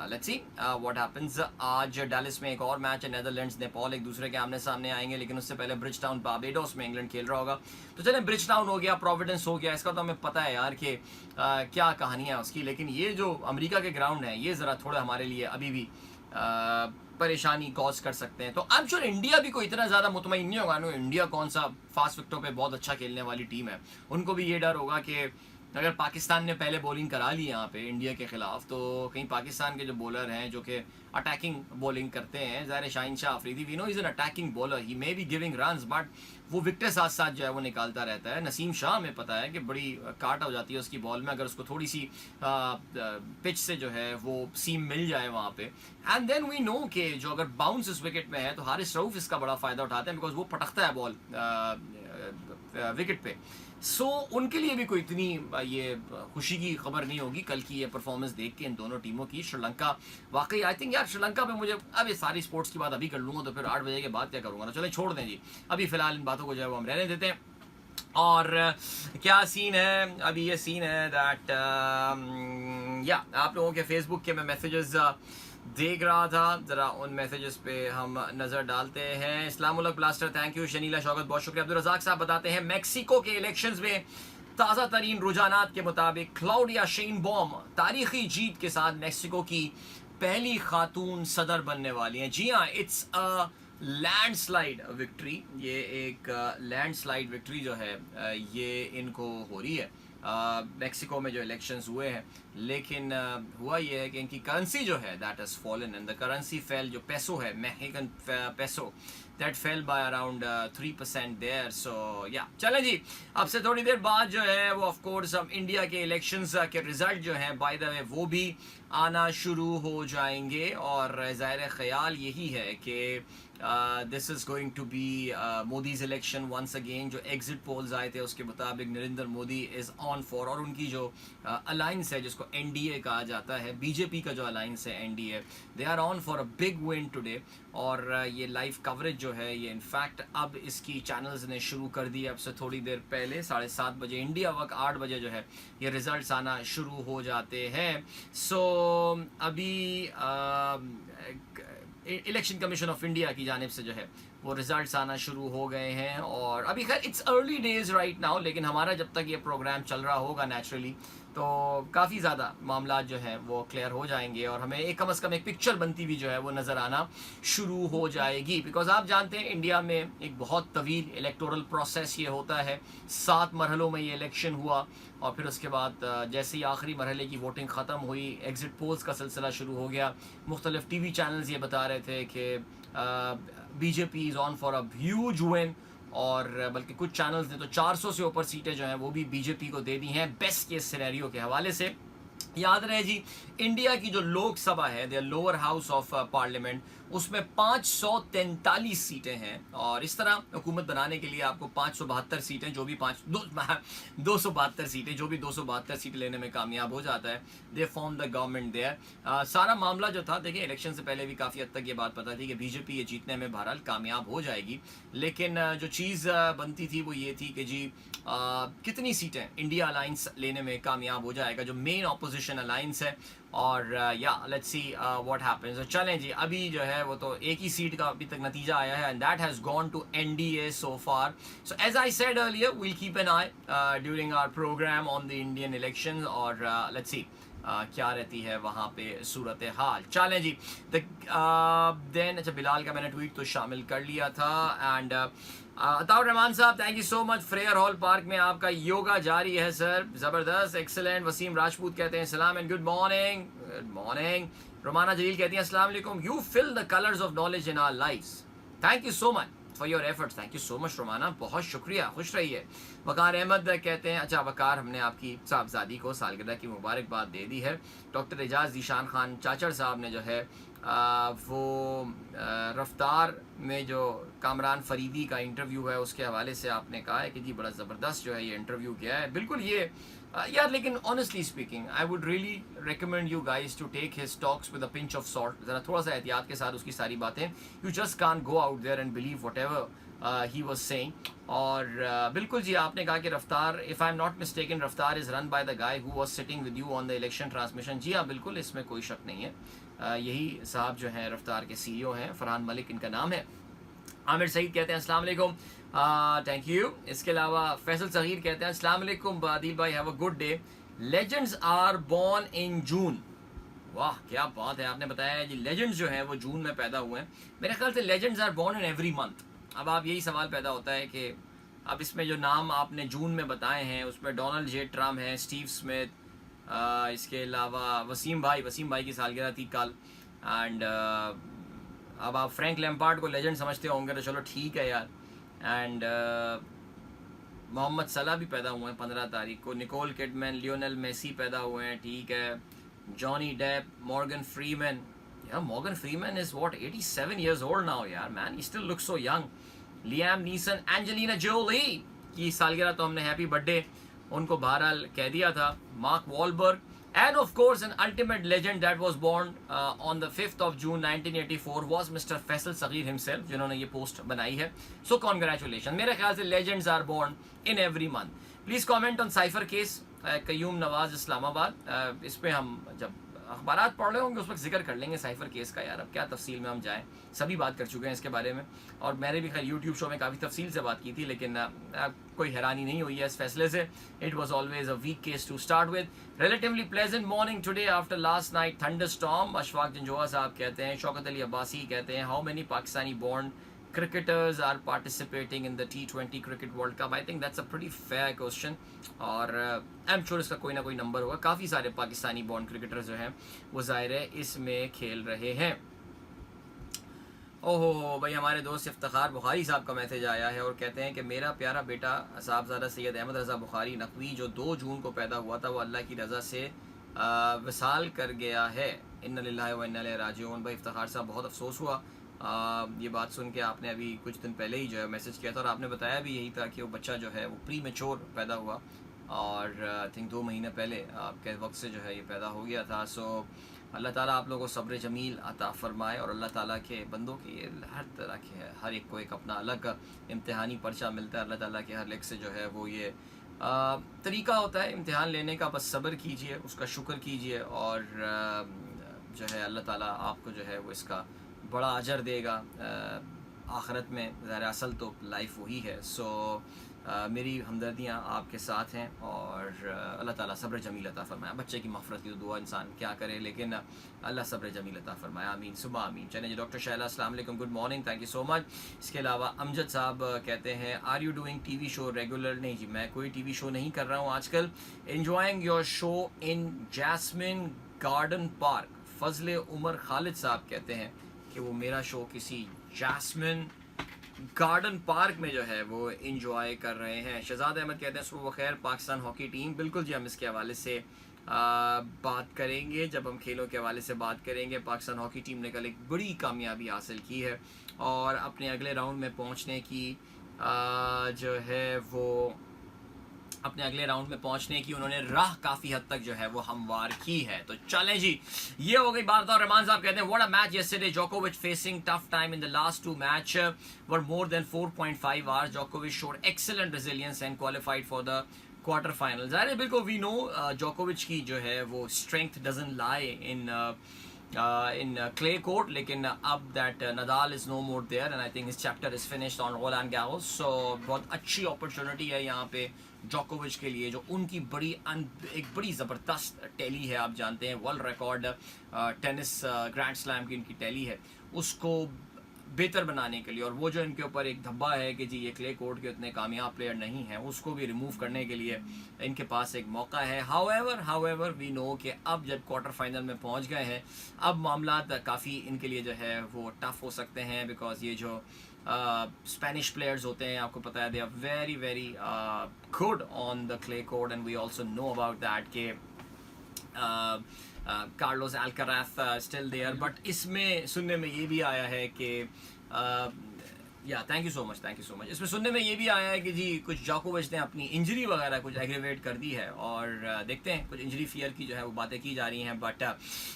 Speaker 1: लेट्स सी व्हाट हैपेंस. आज डेलिस में एक और मैच है, नेदरलैंड्स नेपाल एक दूसरे के आमने सामने आएंगे, लेकिन उससे पहले ब्रिज टाउन बारबेडोस में इंग्लैंड खेल रहा होगा. तो चलें, ब्रिज टाउन हो गया, प्रोविडेंस हो गया, इसका तो हमें पता है यार कि क्या कहानी है उसकी, लेकिन ये जो अमेरिका के ग्राउंड है ये ज़रा थोड़ा हमारे लिए अभी भी परेशानी कॉज कर सकते हैं. तो आई एम श्योर इंडिया भी कोई इतना ज़्यादा मुतमईन नहीं होगा. नो, इंडिया कौन सा फास्ट विकेटों पे बहुत अच्छा खेलने वाली टीम है, उनको भी ये डर होगा कि अगर पाकिस्तान ने पहले बॉलिंग करा ली यहाँ पे इंडिया के खिलाफ, तो कहीं पाकिस्तान के जो बॉलर हैं जो कि अटैकिंग बॉलिंग करते हैं, ज़ाहिर Shaheen Shah Afridi we know is an attacking bowler, he may be giving runs but वो विकेट साथ साथ जो है वो निकालता रहता है. नसीम शाह हमें पता है कि बड़ी काट हो जाती है उसकी बॉल में, अगर उसको थोड़ी सी पिच से जो है वो सीम मिल जाए वहाँ पे. एंड देन वी नो कि जो अगर बाउंस इस विकेट में है तो हारिस रऊफ इसका बड़ा फ़ायदा उठाते हैं बिकॉज वो पटकता है बॉल विकेट पे. सो उनके लिए भी कोई इतनी ये खुशी की खबर नहीं होगी कल की ये परफॉर्मेंस देख के इन दोनों टीमों की. श्रीलंका वाकई आई थिंक यार श्रीलंका पे मुझे अब ये सारी स्पोर्ट्स की बात अभी कर लूँगा तो फिर 8 बजे के बाद क्या करूँगा ना. चलें छोड़ दें जी, अभी फ़िलहाल इन बातों को जो है वो हम रहने देते हैं. और क्या सीन है अभी, ये सीन है दैट या आप लोगों के फेसबुक के मैं मैसेजेस देख रहा था, ज़रा उन मैसेजेस पे हम नज़र डालते हैं. Islamul blaster thank you, Shanila Shaukat बहुत शुक्रिया. अब्दुल रज़ाक साहब बताते हैं मेक्सिको के इलेक्शंस में ताज़ा तरीन रुझानात के मुताबिक क्लाउडिया शेइनबॉम तारीखी जीत के साथ मेक्सिको की पहली खातून सदर बनने वाली हैं. जी हाँ, इट्स अ लैंडस्लाइड विक्ट्री. ये एक लैंडस्लाइड विक्ट्री जो है ये इनको हो रही है मेक्सिको में जो इलेक्शंस हुए हैं. लेकिन हुआ ये है कि इनकी करेंसी जो है that has fallen and the currency fell. जो पेसो है, Mexican peso, that fell by around 3% there. So yeah चलें जी, अब से थोड़ी देर बाद जो है वो ऑफ कोर्स हम इंडिया के इलेक्शंस के रिजल्ट जो हैं बाय द वे वो भी आना शुरू हो जाएंगे. और ज़ाहिर ख्याल यही है कि this is going to be Modi's election once again. जो एग्जिट पोल्स आए थे उसके मुताबिक Narendra Modi is on for, और उनकी जो अलाइंस है जिसको एनडीए कहा जाता है, बीजेपी का जो अलाइंस है NDA, they are on for a big win today. और ये लाइव कवरेज जो है ये इनफैक्ट अब इसकी चैनल्स ने शुरू कर दी अब से थोड़ी देर पहले. 7:30 बजे इंडिया वक्त 8 बजे जो है ये रिज़ल्ट आना शुरू हो जाते हैं. सो अभी इलेक्शन कमीशन ऑफ इंडिया की जानिब से जो है वो रिजल्ट्स आना शुरू हो गए हैं. और अभी खैर it's early days right now, लेकिन हमारा जब तक ये प्रोग्राम चल रहा होगा नेचुरली तो काफ़ी ज़्यादा मामला जो है वो क्लियर हो जाएंगे और हमें एक कम से कम एक पिक्चर बनती हुई जो है वो नज़र आना शुरू हो जाएगी। बिकॉज आप जानते हैं इंडिया में एक बहुत तवील इलेक्टोरल प्रोसेस ये होता है, 7 मरहलों में ये इलेक्शन हुआ और फिर उसके बाद जैसे ही आखिरी मरहले की वोटिंग ख़त्म हुई, एग्ज़िट पोल्स का सिलसिला शुरू हो गया। मुख्तलिफ टीवी चैनल्स ये बता रहे थे कि BJP is on for a huge win, और बल्कि कुछ चैनल्स ने तो 400 से ऊपर सीटें जो हैं वो भी बीजेपी को दे दी हैं बेस्ट केस सिनेरियो के हवाले से। याद रहे जी, इंडिया की जो लोकसभा है, the lower house of parliament, उसमें 543 सीटें हैं और इस तरह हुकूमत बनाने के लिए आपको 572 सीटें, जो भी 272 सीटें, जो भी 272 सीटें लेने में कामयाब हो जाता है, they form the government there. सारा मामला जो था, देखिए इलेक्शन से पहले भी काफ़ी हद तक ये बात पता थी कि बीजेपी ये जीतने में बहरहाल कामयाब हो जाएगी, लेकिन जो चीज़ बनती थी वो ये थी कि जी कितनी सीटें इंडिया अलायंस लेने में कामयाब हो जाएगा, जो मेन ऑपोजिशन अलायंस है। और या लेट्स सी व्हाट हैपेंस। तो चलें जी, अभी जो है वो तो एक ही सीट का अभी तक नतीजा आया है and that has gone to NDA so far. So as I said earlier, we'll keep an eye during our programme on the Indian election और लेट्स सी क्या रहती है वहाँ पे सूरत हाल। चलें जी, देन अच्छा, बिलाल का मैंने ट्वीट तो शामिल कर लिया था। एंड अताउर रहमान साहब, thank you so much. Frere hall park में आपका योगा जारी है सर, ज़बरदस्त, एक्सेलेंट। वसीम राजपूत कहते हैं सलाम and good morning. Good morning. Romana Jalil कहती हैं अस्सलाम वालेकुम, you fill the colours of knowledge in our lives. Thank you so much for your efforts, thank you so much Romana, बहुत शुक्रिया, खुश रहिए। वकार अहमद कहते हैं, अच्छा वकार, हमने आपकी साहबजादी को सालगिरह की मुबारकबाद दे दी है। डॉक्टर एजाज जीशान खान चाचड़ साहब ने जो है वो रफ्तार में जो कामरान फरीदी का इंटरव्यू है उसके हवाले से आपने कहा है कि जी बड़ा ज़बरदस्त जो है ये इंटरव्यू किया है। बिल्कुल ये यार, लेकिन honestly speaking I would really recommend you guys to take his talks with a pinch of salt. ज़रा थोड़ा सा एहतियात के साथ उसकी सारी बातें, you just can't go out there and believe whatever he was saying. और बिल्कुल जी, आपने कहा कि Raftaar, if I am not mistaken, Raftaar is run by the guy who was sitting with you on the election transmission. जी हाँ, बिल्कुल, इसमें कोई शक नहीं है। यही साहब जो हैं रफ्तार के CEO हैं, फरहान मलिक इनका नाम है। आमिर सईद कहते हैं अस्सलाम वालेकुम, थैंक यू। इसके अलावा फैसल सगीर कहते हैं अस्सलाम वालेकुम बादिल भाई, have a good day. Legends are born in June. वाह क्या बात है, आपने बताया है जी लेजेंड्स जो हैं वो जून में पैदा हुए हैं। मेरे ख्याल से legends are born in every month. अब आप यही सवाल पैदा होता है कि अब इसमें जो नाम आपने जून में बताए हैं उसमें डोनाल्ड जे ट्रम्प है, स्टीव स्मिथ, इसके अलावा वसीम भाई की सालगिरह थी कल। एंड अब आप फ्रैंक लैम्पार्ड को लेजेंड समझते होंगे तो चलो ठीक है यार। एंड मोहम्मद सलाह भी पैदा हुए हैं 15 तारीख को। निकोल किडमैन, लियोनेल मेसी पैदा हुए हैं, ठीक है। जॉनी डेप, मॉर्गन फ्रीमैन, यार Morgan Freeman is what 87 years old now यार, man he still looks so young. Liam Neeson, Angelina Jolie की सालगिरह तो हमने हैप्पी बर्थडे उनको बहरहाल कह दिया था। Mark Wahlberg, and of course an ultimate legend that was born on the 5th of June 1984 was Mr. Faisal Saghir himself, जिन्होंने ये पोस्ट बनाई है। So congratulations। मेरे ख्याल से legends are born in every month। Please comment on cipher case Qayyum Nawaz Islamabad. इस पर हम जब अखबारात पढ़ रहे होंगे उस वक्त जिक्र कर लेंगे साइफर केस का। यार अब क्या तफसील में हम जाएं, सभी बात कर चुके हैं इसके बारे में और मैंने भी खैर यूट्यूब शो में काफ़ी तफसील से बात की थी, लेकिन कोई हैरानी नहीं हुई है इस फैसले से। It was always a weak case to start with. Relatively pleasant morning today after last night thunder storm. Ashfaq Janjua sahab कहते हैं, शौकत अली अब्बासी कहते हैं how many Pakistani born cricketers are participating in the T20 cricket world cup? I think that's a pretty fair question और I'm sure इसका कोई ना कोई number होगा। काफ़ी सारे पाकिस्तानी बॉर्न क्रिकेटर्स जो हैं वो ज़ाहिर है इसमें खेल रहे हैं। ओहो भाई, हमारे दोस्त इफ्तिखार बुखारी साहब का मैसेज आया है और कहते हैं कि मेरा प्यारा बेटा साहबजादा सैयद अहमद रज़ा बुखारी नकवी जो 2 जून को पैदा हुआ था वो अल्लाह की रज़ा से विसाल कर गया है। इन्ना लिल्लाहि व इन्ना इलैहि राजिऊन। भाई इफ्तिखार साहब, बहुत अफसोस हुआ ये बात सुन के। आपने अभी कुछ दिन पहले ही जो है मैसेज किया था और आपने बताया भी यही था कि वो बच्चा जो है वो प्री मैच्योर पैदा हुआ और आई थिंक 2 महीने पहले आपके वक्त से जो है ये पैदा हो गया था। सो अल्लाह ताला आप लोगों को सब्र जमील अता फ़रमाए और अल्लाह ताला के बंदों के ये हर तरह के हर एक को एक अपना अलग इम्तिहानी पर्चा मिलता है। अल्लाह ताला के हर एक से जो है वो ये तरीका होता है इम्तिहान लेने का। बस सब्र कीजिए, उसका शुक्र कीजिए और जो है अल्लाह ताला आपको जो है वो इसका बड़ा अजर देगा आखिरत में। ज़ाहिर असल तो लाइफ वही है। सो मेरी हमदर्दियाँ आपके साथ हैं और अल्लाह ताला सब्र जमील अता फरमाए। बच्चे की मग़फ़िरत की तो दुआ इंसान क्या करे, लेकिन अल्लाह सब्र जमील अता फरमाए। आमीन सुबह आमीन। चलें जी, डॉक्टर शैला अस्सलाम वालेकुम, good morning, thank you so much. इसके अलावा अमजद साहब कहते हैं are you doing TV show regular? नहीं जी, मैं कोई टीवी शो नहीं कर रहा हूँ आजकल। Enjoying your show in Jasmine Garden Park. Fazle Umar Khalid साहब कहते हैं कि वो मेरा शो किसी जैस्मिन गार्डन पार्क में जो है वो इंजॉय कर रहे हैं। शहजाद अहमद कहते हैं सुबह खैर, पाकिस्तान हॉकी टीम। बिल्कुल जी, हम इसके हवाले से बात करेंगे जब हम खेलों के हवाले से बात करेंगे। पाकिस्तान हॉकी टीम ने कल एक बड़ी कामयाबी हासिल की है और अपने अगले राउंड में पहुंचने की जो है वो अपने अगले राउंड में पहुंचने की उन्होंने राह काफ़ी हद तक जो है वो हमवार की है। तो चलें जी, ये हो गई बात। और रहमान साहब कहते हैं व्हाट अ मैच येस्टरडे, जोकोविच facing tough time in the last two match were more than 4.5 hours. जोकोविच showed excellent resilience and qualified for the quarter final. ज़ाहिर है बिल्कुल वी नो जोकोविच की जो है वो strength doesn't lie in clay court, लेकिन अब that Nadal is no more there and I think his chapter is finished on Roland Garros, so बहुत अच्छी opportunity है यहाँ पे जोकोविच के लिए, जो उनकी एक बड़ी ज़बरदस्त टैली है। आप जानते हैं world record tennis grand slam की इनकी टैली है, उसको बेहतर बनाने के लिए, और वो जो इनके ऊपर एक धब्बा है कि जी ये क्ले कोर्ट के उतने कामयाब प्लेयर नहीं हैं, उसको भी रिमूव करने के लिए इनके पास एक मौका है। हाउएवर वी नो कि अब जब क्वार्टर फाइनल में पहुंच गए हैं, अब मामला काफ़ी इनके लिए जो है वो टफ हो सकते हैं, बिकॉज ये जो स्पेनिश प्लेयर्स होते हैं, आपको पता है they are very very good on the clay court and we also know about that के Carlos Alcaraz still there. But इसमें सुनने में ये भी आया है कि या थैंक यू सो मच। इसमें सुनने में ये भी आया है कि जी कुछ जोकोविच ने अपनी इंजरी वगैरह कुछ एग्रीवेट कर दी है, और देखते हैं कुछ इंजरी फियर की जो है वो बातें की जा रही हैं। बट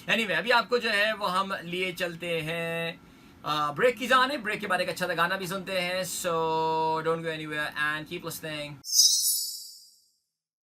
Speaker 1: एनीवे अभी आपको जो है वो हम लिए चलते हैं ब्रेक की जाने। ब्रेक के बाद एक अच्छा सा गाना भी सुनते हैं, so don't go anywhere and keep listening.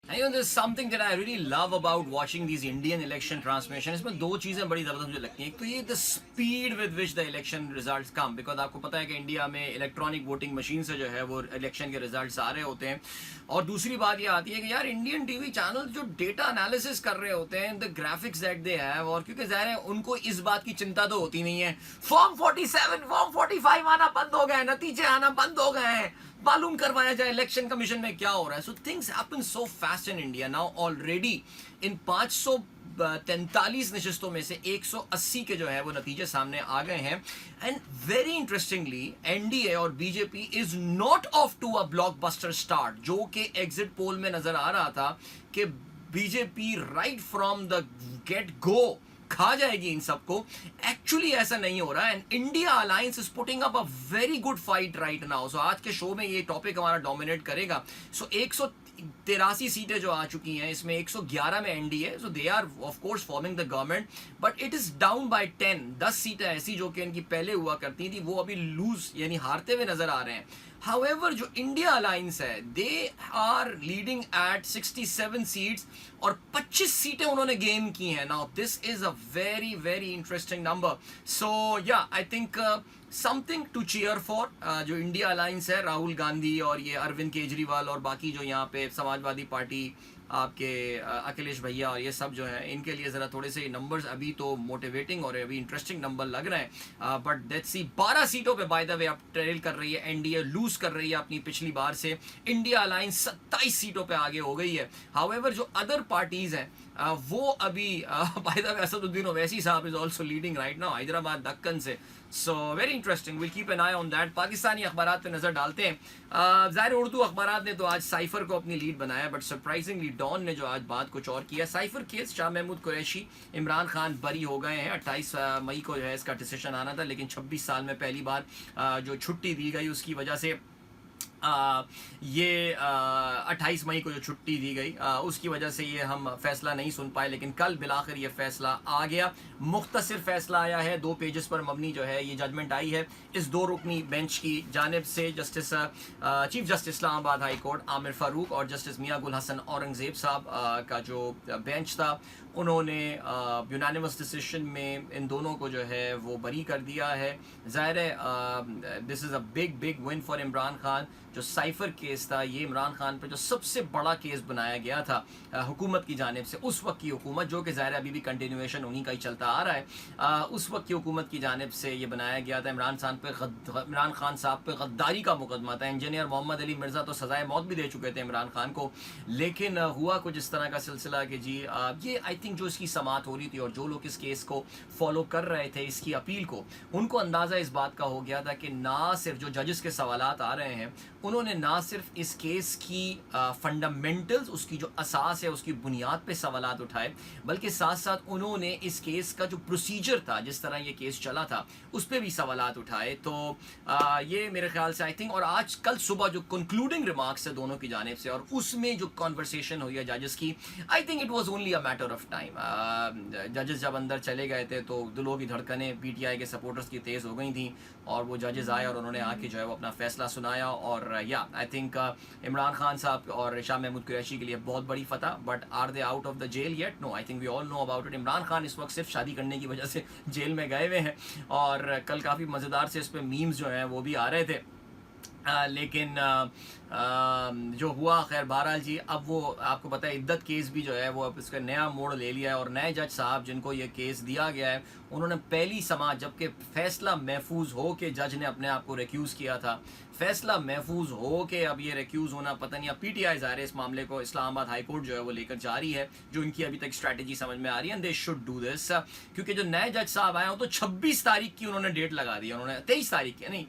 Speaker 1: And there's something that I really love about watching these Indian election transmissions. इसमें दो चीज़ें बड़ी ज़बरदस्त मुझे लगती हैं। एक तो ये the speed with which the election results come, because आपको पता है कि इंडिया में इलेक्ट्रॉनिक वोटिंग मशीन से जो है वो इलेक्शन के रिजल्ट्स आ रहे होते हैं। और दूसरी बात ये आती है कि यार इंडियन टीवी चैनल जो डेटा एनालिसिस कर रहे होते हैं, the graphics that they have, और क्योंकि ज़ाहिर है उनको इस बात की चिंता तो होती नहीं है फॉर्म 47 फॉर्म 45 आना बंद हो गए, नतीजे आना बंद हो गए हैं, मालूम करवाया जाए इलेक्शन कमीशन में क्या हो रहा है। So things happen so fast in India now. Already in 543 नशस्तों में से 180 के जो है वो नतीजे सामने आ गए हैं। एंड वेरी इंटरेस्टिंगली एनडीए और BJP is not off to a blockbuster start, जो कि एग्जिट पोल में नजर आ रहा था कि BJP right from the get go खा जाएगी इन सबको। एक्चुअली ऐसा नहीं हो रहा है and India alliance is putting up a very good fight right now. So आज के शो में ये टॉपिक हमारा डोमिनेट करेगा। सो 183 सीटें जो आ चुकी हैं, इसमें 111 में NDA, so they are of course forming the government, but it is down by 10 सीटें ऐसी जो कि इनकी पहले हुआ करती थी, वो अभी लूज यानी हारते हुए नजर आ रहे हैं। हाउएवर जो इंडिया अलायंस है, they are leading at 67 seats और 25 सीटें उन्होंने गेन की हैं। Now this is a very very interesting number. So या I think something to cheer for. जो इंडिया अलायंस है, राहुल गांधी और ये अरविंद केजरीवाल और बाकी जो यहाँ पे समाजवादी पार्टी, आपके अखिलेश भैया और ये सब जो है, इनके लिए ज़रा थोड़े से नंबर्स अभी तो मोटिवेटिंग और अभी इंटरेस्टिंग नंबर लग रहे हैं। बट लेट्स सी, 12 सीटों पे बाय द वे अब ट्रेल कर रही है एनडीए, लूज कर रही है अपनी पिछली बार से। इंडिया अलायंस 27 सीटों पे आगे हो गई है। हाउएवर जो अदर पार्टीज हैं वो अभी by the way Asaduddin Owaisi साहब is also leading right now Hyderabad Deccan से। So very interesting, will keep an eye on that. Pakistani अखबारात पे नजर डालते हैं। ज़ाहिर उर्दू अखबारात ने तो आज साइफर को अपनी लीड बनाया, बट सरप्राइजिंगली डॉन ने जो आज बात कुछ और किया। साइफर केस, शाह महमूद कुरैशी, इमरान खान बरी हो गए हैं। 28 मई को जो है इसका डिसीजन आना था, लेकिन 26 साल में पहली बार जो छुट्टी दी गई उसकी वजह से ये 28 मई को जो छुट्टी दी गई उसकी वजह से ये हम फैसला नहीं सुन पाए, लेकिन कल बिलाखिर ये फैसला आ गया। मुख्तसर फैसला आया है, 2 पेजेस पर मबनी जो है ये जजमेंट आई है इस 2 रुकनी बेंच की जानिब से। Justice chief justice Islamabad high court Aamir Farooq और जस्टिस मियां गुल हसन औरंगजेब साहब का जो बेंच था, उन्होंने यूनानिमस डिसीजन में इन दोनों को जो है वो बरी कर दिया है। ज़ाहिर है this is a big big win for Imran Khan. जो साइफ़र केस था ये इमरान खान पर जो सबसे बड़ा केस बनाया गया था हुकूमत की जानिब से, उस वक्त की हुकूमत, जो कि ज़ाहिर अभी भी कंटिन्यूएशन उन्हीं का ही चलता आ रहा है, उस वक्त की हुकूमत की जानिब से ये बनाया गया था। इमरान खान साहब पे गद्दारी का मुकदमा था। इंजीनियर मोहम्मद अली मिर्ज़ा तो सज़ाए मौत भी दे चुके थे इमरान खान को, लेकिन हुआ कुछ इस तरह का सिलसिला कि जी ये आई थिंक जो इसकी समाअत हो रही थी और जो लोग इस केस को फॉलो कर रहे थे, इसकी अपील को, उनको अंदाज़ा इस बात का हो गया था कि ना सिर्फ जो जजेस के सवालात आ रहे हैं, उन्होंने ना सिर्फ इस केस की फंडामेंटल्स, उसकी जो असास है, उसकी बुनियाद पे सवालात उठाए, बल्कि साथ साथ उन्होंने इस केस का जो प्रोसीजर था, जिस तरह ये केस चला था, उस पर भी सवालात उठाए। तो ये मेरे ख्याल से आई थिंक, और आज कल सुबह जो कंक्लूडिंग रिमार्क्स है दोनों की जानिब से और उसमें जो कॉन्वर्सेशन हुई है जजेस की, I think it was only a matter of time. जजेस जब अंदर चले गए थे तो दिलों की धड़कनें पीटीआई के सपोर्टर्स की तेज़ हो गई थी और वो जजेस आए और उन्होंने आके जो है वो अपना फैसला सुनाया। और या आई थिंक इमरान खान साहब और शाह महमूद कुरैशी के लिए बहुत बड़ी फतह, but are they out of the jail yet? No, I think we all know about it. Imran Khan इस वक्त सिर्फ शादी करने की वजह से जेल में गए हुए हैं और कल काफ़ी मज़ेदार से इस पर मीम्स जो हैं वो भी आ रहे थे। लेकिन जो हुआ, खैर बहरहाल जी, अब वो आपको पता है इद्दत केस भी जो है वो अब इसका नया मोड़ ले लिया है और नए जज साहब जिनको ये केस दिया गया है, उन्होंने पहली समाअत, जबकि फ़ैसला महफूज हो के जज ने अपने आप को रिक्यूज़ किया था, फ़ैसला महफूज हो के अब ये रिक्यूज़ होना, पता नहीं, अब पीटीआई ज़ाहिर इस मामले को इस्लामाबाद हाई कोर्ट जो है वो लेकर जा रही है, जो इनकी अभी तक स्ट्रैटेजी समझ में आ रही है, and they should do this, क्योंकि जो नए जज साहब आए हो तो 26 तारीख की उन्होंने डेट लगा दी, उन्होंने 23 तारीख की नहीं,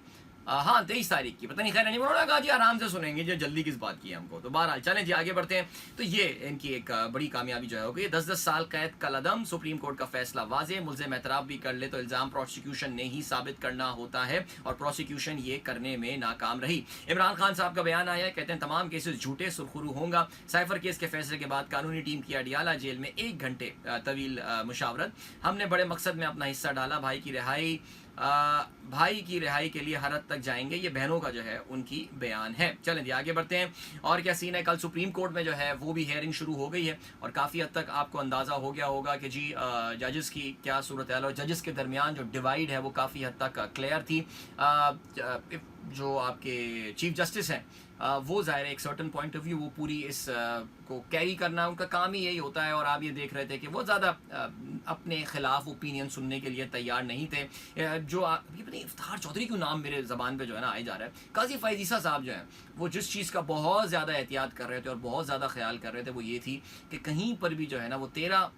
Speaker 1: हाँ 23 तारीख की, पता नहीं, खैर नहीं, उन्होंने कहा जी आराम से सुनेंगे, जो जल्दी किस बात की है हमको। तो बहरहाल चलें जी आगे बढ़ते हैं। तो ये इनकी एक बड़ी कामयाबी जो है हो गई, 10-10 साल कैद का लदम, सुप्रीम कोर्ट का फैसला वाज़ेह, मुल्ज़िम एतराफ़ भी कर ले तो इल्ज़ाम प्रोसिक्यूशन ने ही साबित करना होता है और प्रोसिक्यूशन ये करने में नाकाम रही। इमरान खान साहब का बयान आया, कहते हैं तमाम केसेस झूठे, सुरखरू होंगे। साइफर केस के फैसले के बाद कानूनी टीम की अडियाला जेल में 1 घंटे तवील मुशावरत, हमने बड़े मकसद में अपना हिस्सा डाला, भाई की रिहाई के लिए हर हद तक जाएंगे, ये बहनों का जो है उनकी बयान है। चलें जी आगे बढ़ते हैं। और क्या सीन है, कल सुप्रीम कोर्ट में जो है वो भी हेयरिंग शुरू हो गई है और काफ़ी हद तक आपको अंदाज़ा हो गया होगा कि जी जजेस की क्या सूरत है और जजेस के दरमियान जो डिवाइड है वो काफ़ी हद तक क्लियर थी। जो आपके चीफ जस्टिस हैं वो ज़ाहिर है एक सर्टन पॉइंट ऑफ व्यू वो पूरी इस को कैरी करना उनका काम ही यही होता है, और आप ये देख रहे थे कि वो ज़्यादा अपने ख़िलाफ़ ओपिनियन सुनने के लिए तैयार नहीं थे। जो ये पता नहीं इफ्तार चौधरी क्यों नाम मेरे ज़बान पे जो है ना आ जा रहा है, काजी फ़ायज़ ईसा साहब जो हैं वो जिस चीज़ का बहुत ज़्यादा एहतियात कर रहे थे और बहुत ज़्यादा ख्याल कर रहे थे वो ये थी कि कहीं पर भी जो है ना वो 13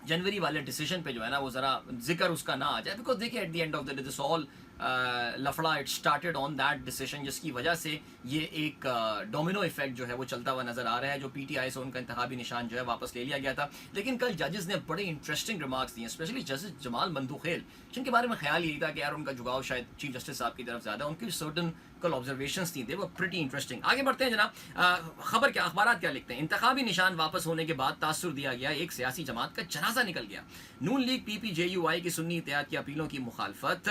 Speaker 1: जनवरी वाले डिसीजन पे जो है ना वो ज़रा जिक्र उसका ना आ जाए, बिकॉज देखिए at the end of the day this all लफड़ा it started on that decision, जिसकी वजह से ये एक डोमिनो इफेक्ट जो है वो चलता हुआ नजर आ रहा है, जो पीटीआई से उनका इंतखाबी निशान जो है वापस ले लिया गया था। लेकिन कल जजेस ने बड़े इंटरेस्टिंग रिमार्क्स दिए, स्पेशली जस्टिस जमाल मंदुखेल, जिनके बारे में ख्याल यही था कि यार उनका जुगाव शायद चीफ जस्टिस साहब की तरफ ज़्यादा, उनकी सर्टन कल ऑब्जर्वेशंस थी, वो प्रिटी इंटरेस्टिंग। आगे बढ़ते हैं जनाब, खबर क्या, अखबारात क्या लिखते हैं। इंतखाबी निशान वापस होने के बाद तासुर दिया गया, एक सियासी जमात का जनाजा निकल गया। नून लीग PPJUI की सुन्नी इत्तेहाद की अपीलों की मुखालफत,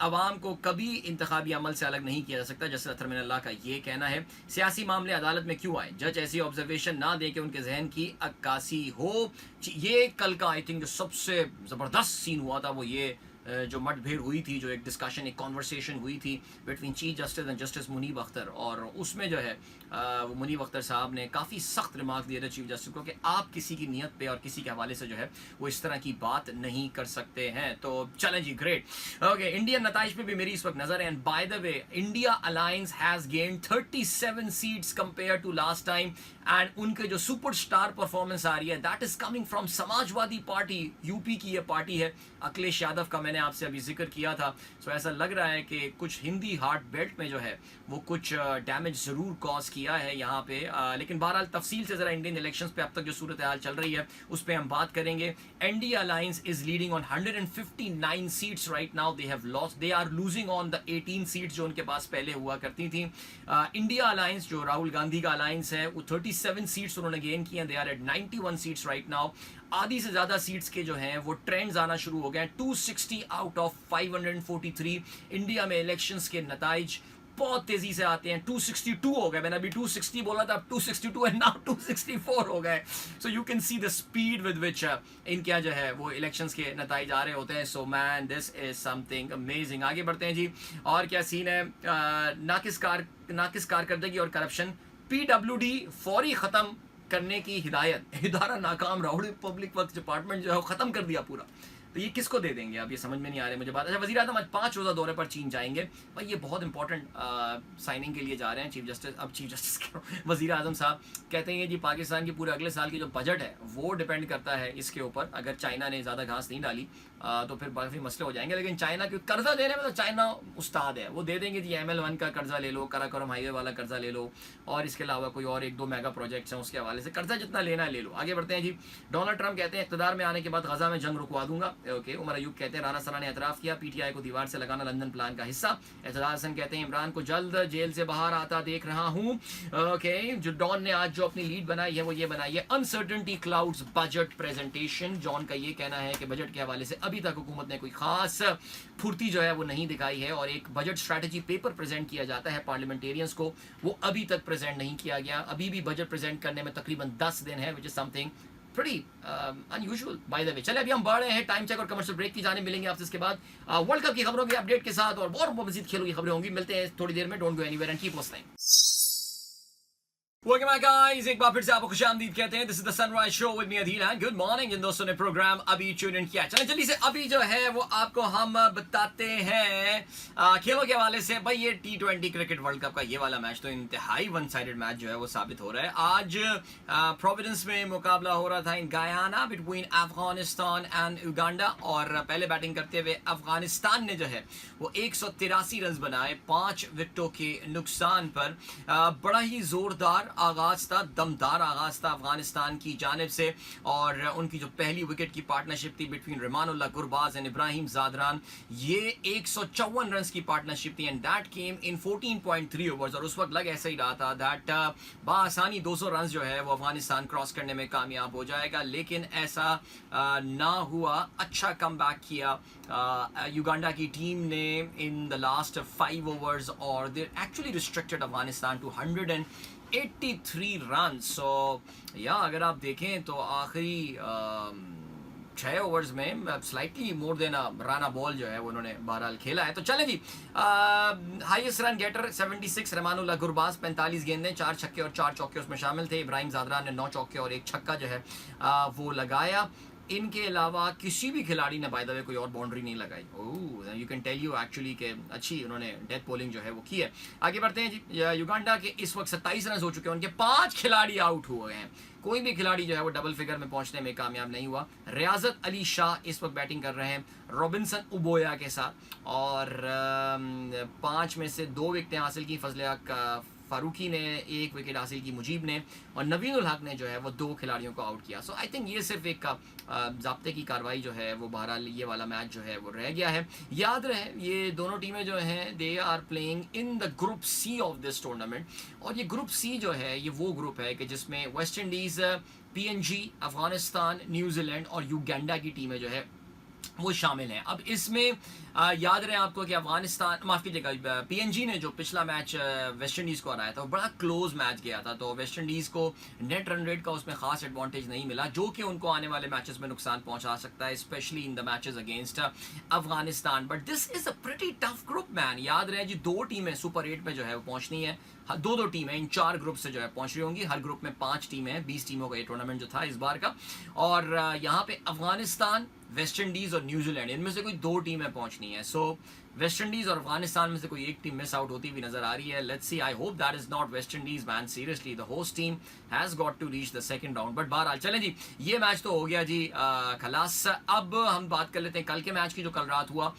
Speaker 1: अवाम को कभी इंतखाबी अमल से अलग नहीं किया जा सकता, जैसे अतर मिनल्लाह का ये कहना है। सियासी मामले अदालत में क्यों आए, जज ऐसी ऑब्जर्वेशन ना दे के उनके जहन की अक्कासी हो। ये कल का आई थिंक जो सबसे ज़बरदस्त सीन हुआ था वो ये जो मतभेड़ हुई थी, जो एक डिस्कशन, एक कॉन्वर्सेशन हुई थी between chief justice and justice Muneeb Akhtar, और उसमें जो है वो मुनीब अख्तर साहब ने काफ़ी सख्त रिमार्क दिए थे चीफ जस्टिस को कि आप किसी की नीयत पे और किसी के हवाले से जो है वो इस तरह की बात नहीं कर सकते हैं। तो चलें जी, ग्रेट, ओके। इंडियन नताइज पे भी मेरी इस वक्त नज़र है, and by the way India alliance has gained 37 seats compared to last time, and उनके जो सुपरस्टार परफॉर्मेंस आ रही है that is coming from Samajwadi Party, UP की ये पार्टी है, अखिलेश यादव का मैंने आपसे अभी जिक्र किया था। सो ऐसा लग रहा है कि कुछ हिंदी हार्ट बेल्ट में जो है वो कुछ डैमेज ज़रूर कॉज किया है यहाँ पे, लेकिन बहरहाल तफसील से ज़रा इंडियन इलेक्शंस पे अब तक जो सूरत हाल चल रही है उस पर हम बात करेंगे। NDA alliance is leading on 159 seats right now, they have lost, they are losing on the 18 seats जो उनके पास पहले हुआ करती थी। इंडिया अलायंस जो राहुल गांधी का अलायंस है वो 37 सीट्स उन्होंने गेन किए हैं, they are at 91 seats right now. आधी से ज़्यादा सीट्स के जो हैं वो ट्रेंड्स आना शुरू हो गए हैं, 260 आउट ऑफ 543। इंडिया में इलेक्शंस के नताइज बहुत तेजी से आते हैं. 262 हो गए. मैंने अभी 260 बोला था, अब 262 एंड नाउ 264 हो गए. So you can see the speed with which इनके जो है वो इलेक्शंस के नतीजे आ रहे होते हैं. So man, this is something amazing. आगे बढ़ते हैं जी. और क्या सीन है? नाकिस कारकर्दगी और करप्शन, PWD फौरी खत्म करने की हिदायत. इदारा नाकाम, राउडी पब्लिक वर्क्स डिपार्टमेंट जो है वो खत्म कर दिया पूरा. तो ये किसको दे देंगे? अब ये समझ में नहीं आ रहा है मुझे बात. अच्छा, वज़ीर आज़म आज 5 रोज़ा दौरे पर चीन जाएंगे. भाई ये बहुत इंपॉर्टेंट साइनिंग के लिए जा रहे हैं. चीफ जस्टिस वज़ीर आज़म साहब कहते हैं जी पाकिस्तान की पूरे अगले साल की जो बजट है वो डिपेंड करता है इसके ऊपर. अगर चाइना ने ज़्यादा घास नहीं डाली तो फिर काफ़ी मसले हो जाएंगे. लेकिन चाइना के कर्जा देने में तो चाइना उस्ताद है. वो दे देंगे जी ML1 का कर्जा ले लो, कराकोरम हाईवे वाला कर्जा ले लो, और इसके अलावा कोई और 1-2 मेगा प्रोजेक्ट्स हैं उसके हवाले से कर्जा जितना लेना है ले लो. आगे बढ़ते हैं जी. डोनाल्ड ट्रंप कहते हैं इक़्तिदार में आने के बाद गजा में जंग रुकवा दूंगा. ओके. उमर अयूब कहते हैं राना सना ने एतराफ़ किया PTI को दीवार से लगाना लंदन प्लान का हिस्सा. एतजाज हसन कहते हैं इमरान को जल्द जेल से बाहर आता देख रहा हूँ. ओके. जो डॉन ने आज जो अपनी लीड बनाई है वो ये बनाई है uncertainty clouds budget presentation. John का ये कहना है कि बजट के हवाले से अभी तक हुकूमत ने कोई खास फुर्ती जो है वो नहीं दिखाई है, और एक बजट स्ट्रैटेजी पेपर प्रेजेंट किया जाता है पार्लियामेंटेरियंस को, वो अभी तक प्रेजेंट नहीं किया गया. अभी भी बजट प्रेजेंट करने में तकरीबन 10 दिन है, which is something pretty unusual by the way. चले अभी हम बढ़ रहे हैं टाइम चेक और कमर्शियल ब्रेक की जाने. मिलेंगे आपसे इसके बाद वर्ल्ड कप की खबरों के अपडेट के साथ, और मजीद खेलों की खबरें होंगी. मिलते हैं थोड़ी देर में. Don't go anywhere and keep listening. Welcome back guys, एक बार फिर से आपको खुशामदीद कहते हैं. This is the Sunrise show with me Adeel. Good morning. जिन दोस्तों ने प्रोग्राम अभी ट्यून इन किया, चलें जल्दी से अभी जो है वो आपको हम बताते हैं खेलों के हवाले से. भाई ये T20 क्रिकेट वर्ल्ड कप का ये वाला मैच तो इंतहाई वन साइडेड मैच जो है वो साबित हो रहा है. आज प्रोविडेंस में मुकाबला हो रहा था in Guyana between Afghanistan and Uganda, और पहले बैटिंग करते हुए अफगानिस्तान ने जो है वो 183 रन बनाए 5 विकेटों के नुकसान पर. बड़ा ही जोरदार आगाज था, दमदार आगाज था अफगानिस्तान की जानिब से, और उनकी जो पहली विकेट की पार्टनरशिप थी बिटवीन रहमानुल्लाह गुरबाज एंड इब्राहिम जादरान, ये 154 रन की पार्टनरशिप थी, and that came in 14.3 overs. और उस वक्त लग ऐसा ही रहा था दैट बासानी 200 रन जो है वो अफगानिस्तान क्रॉस करने में कामयाब हो जाएगा, लेकिन ऐसा ना हुआ. अच्छा कम बैक किया युगांडा की टीम ने इन द लास्ट 5 ओवर्स, और they actually restricted Afghanistan to 183 run. So ya अगर आप देखें तो आखिरी 6 ओवर्स में slightly more than run a ball जो है वो उन्होंने बहरहाल खेला है. तो चलें जी. Highest run getter 76 Rahmanullah Gurbaz 45 गेंदें, 4 छक्के और 4 चौके उसमें शामिल थे. इब्राहिम जादरान ने 9 चौके और 1 छक्का जो है वो लगाया. इनके अलावा किसी भी खिलाड़ी ने बाय द वे कोई और बाउंड्री नहीं लगाई. Oh, you can tell you actually कि अच्छी उन्होंने डेथ बॉलिंग जो है वो की है. आगे बढ़ते हैं जी. युगांडा के इस वक्त 27 रन हो चुके हैं, उनके 5 खिलाड़ी आउट हुए हैं. कोई भी खिलाड़ी जो है वो डबल फिगर में पहुंचने में कामयाब नहीं हुआ. रियाजत अली शाह इस वक्त बैटिंग कर रहे हैं रॉबिन्सन उबोया के साथ, और 5 में से 2 विकेटें हासिल की फजल फारूकी ने, 1 विकेट हासिल की मुजीब ने, और नवीन उल हक ने जो है वो 2 खिलाड़ियों को आउट किया. सो आई थिंक ये सिर्फ एक ज़ाब्ते की कार्रवाई जो है वो बहरहाल ये वाला मैच जो है वो रह गया है. याद रहे ये दोनों टीमें जो हैं they are playing in the group C of this tournament, और ये ग्रुप C जो है ये वो ग्रुप है कि जिसमें West Indies, PNG, Afghanistan, New Zealand और युगांडा की टीमें जो है वो शामिल हैं. अब इसमें याद रहे आपको कि अफगानिस्तान, माफ़ कीजिएगा, PNG ने जो पिछला मैच वेस्ट इंडीज़ को हराया था वो बड़ा क्लोज मैच गया था, तो वेस्ट इंडीज़ को नेट रन रेट का उसमें खास एडवांटेज नहीं मिला, जो कि उनको आने वाले मैचेस में नुकसान पहुंचा सकता है, specially in the matches against Afghanistan. But this is a pretty tough group man. याद रहे जी 2 टीमें सुपर 8 में जो है वो पहुंचनी है. 2 टीमें इन 4 ग्रुप से जो है पहुंच रही होंगी. हर ग्रुप में 5 टीमें हैं. 20 टीमों का ये टूर्नामेंट जो था इस बार का, और यहाँ पे अफगानिस्तान, वेस्ट इंडीज़ और न्यूजीलैंड, इनमें से कोई 2 टीमें पहुंचनी है. सो वेस्ट इंडीज़ और अफगानिस्तान में से कोई एक टीम मिस आउट होती हुई नजर आ रही है. Let's see, I hope that is not West Indies man. Seriously the host team has got to reach the second round. But बहरहाल चलें जी, ये मैच तो हो गया जी खलास. अब हम बात कर लेते हैं कल के मैच की जो कल रात हुआ.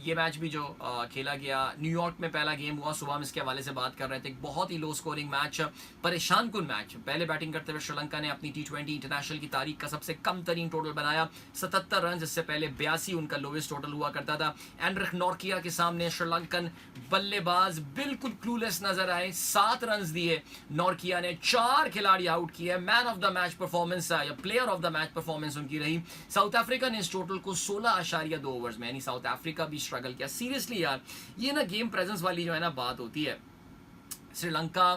Speaker 1: ये मैच भी जो खेला गया, न्यूयॉर्क में पहला गेम हुआ. सुबह हम इसके हवाले से बात कर रहे थे. बहुत ही लो स्कोरिंग मैच, परेशान कुन मैच. पहले बैटिंग करते हुए श्रीलंका ने अपनी T20 इंटरनेशनल की तारीख का सबसे कम तरीन टोटल बनाया, 77 रन. इससे पहले 82 उनका लोवेस्ट टोटल हुआ करता था. एंड्रिक नॉर्किया के सामने श्रीलंकन बल्लेबाज बिल्कुल क्लूलेस नजर आए, 7 रन दिए नॉर्किया ने, 4 खिलाड़ी आउट किए, man of the match performance या player of the match performance उनकी रही। साउथ अफ्रीका ने इस टोटल को 16.2 ओवर्स में, यानी साउथ अफ्रीका भी स्ट्रगल किया। सीरियसली यार, ये ना गेम प्रेजेंस वाली जो है ना बात होती है। श्रीलंका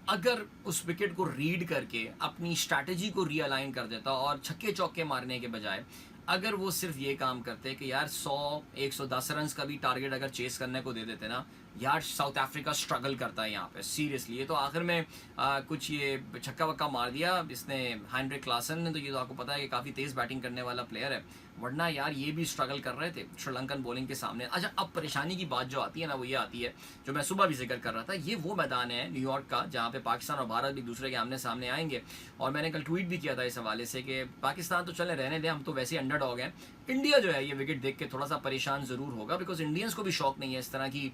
Speaker 1: अगर उस विकेट को रीड करके अपनी स्ट्रैटेजी को रीअलाइन कर देता और छक्के चौके मारने के बजाय अगर वो सिर्फ ये काम करते कि यार 100-110 रन का भी टारगेट अगर चेस करने को दे देते ना, यार साउथ अफ्रीका स्ट्रगल करता है यहाँ पे सीरियसली। ये तो आखिर में कुछ ये छक्का वक्का मार दिया इसने हेनरिक क्लासन ने, तो ये तो आपको पता है कि काफ़ी तेज़ बैटिंग करने वाला प्लेयर है, वरना यार ये भी स्ट्रगल कर रहे थे श्रीलंकन बॉलिंग के सामने। अच्छा, अब परेशानी की बात जो आती है ना, वो ये आती है जो मैं सुबह भी जिक्र कर रहा था, ये वो मैदान है न्यूयॉर्क का जहाँ पे पाकिस्तान और भारत भी दूसरे के आमने सामने आएंगे। और मैंने कल ट्वीट भी किया था इस हवाले से कि पाकिस्तान तो चले रहने दें, हम तो वैसे ही अंडरडॉग हैं। इंडिया जो है ये विकेट देख के थोड़ा सा परेशान ज़रूर होगा, बिकॉज इंडियंस को भी शौक नहीं है इस तरह की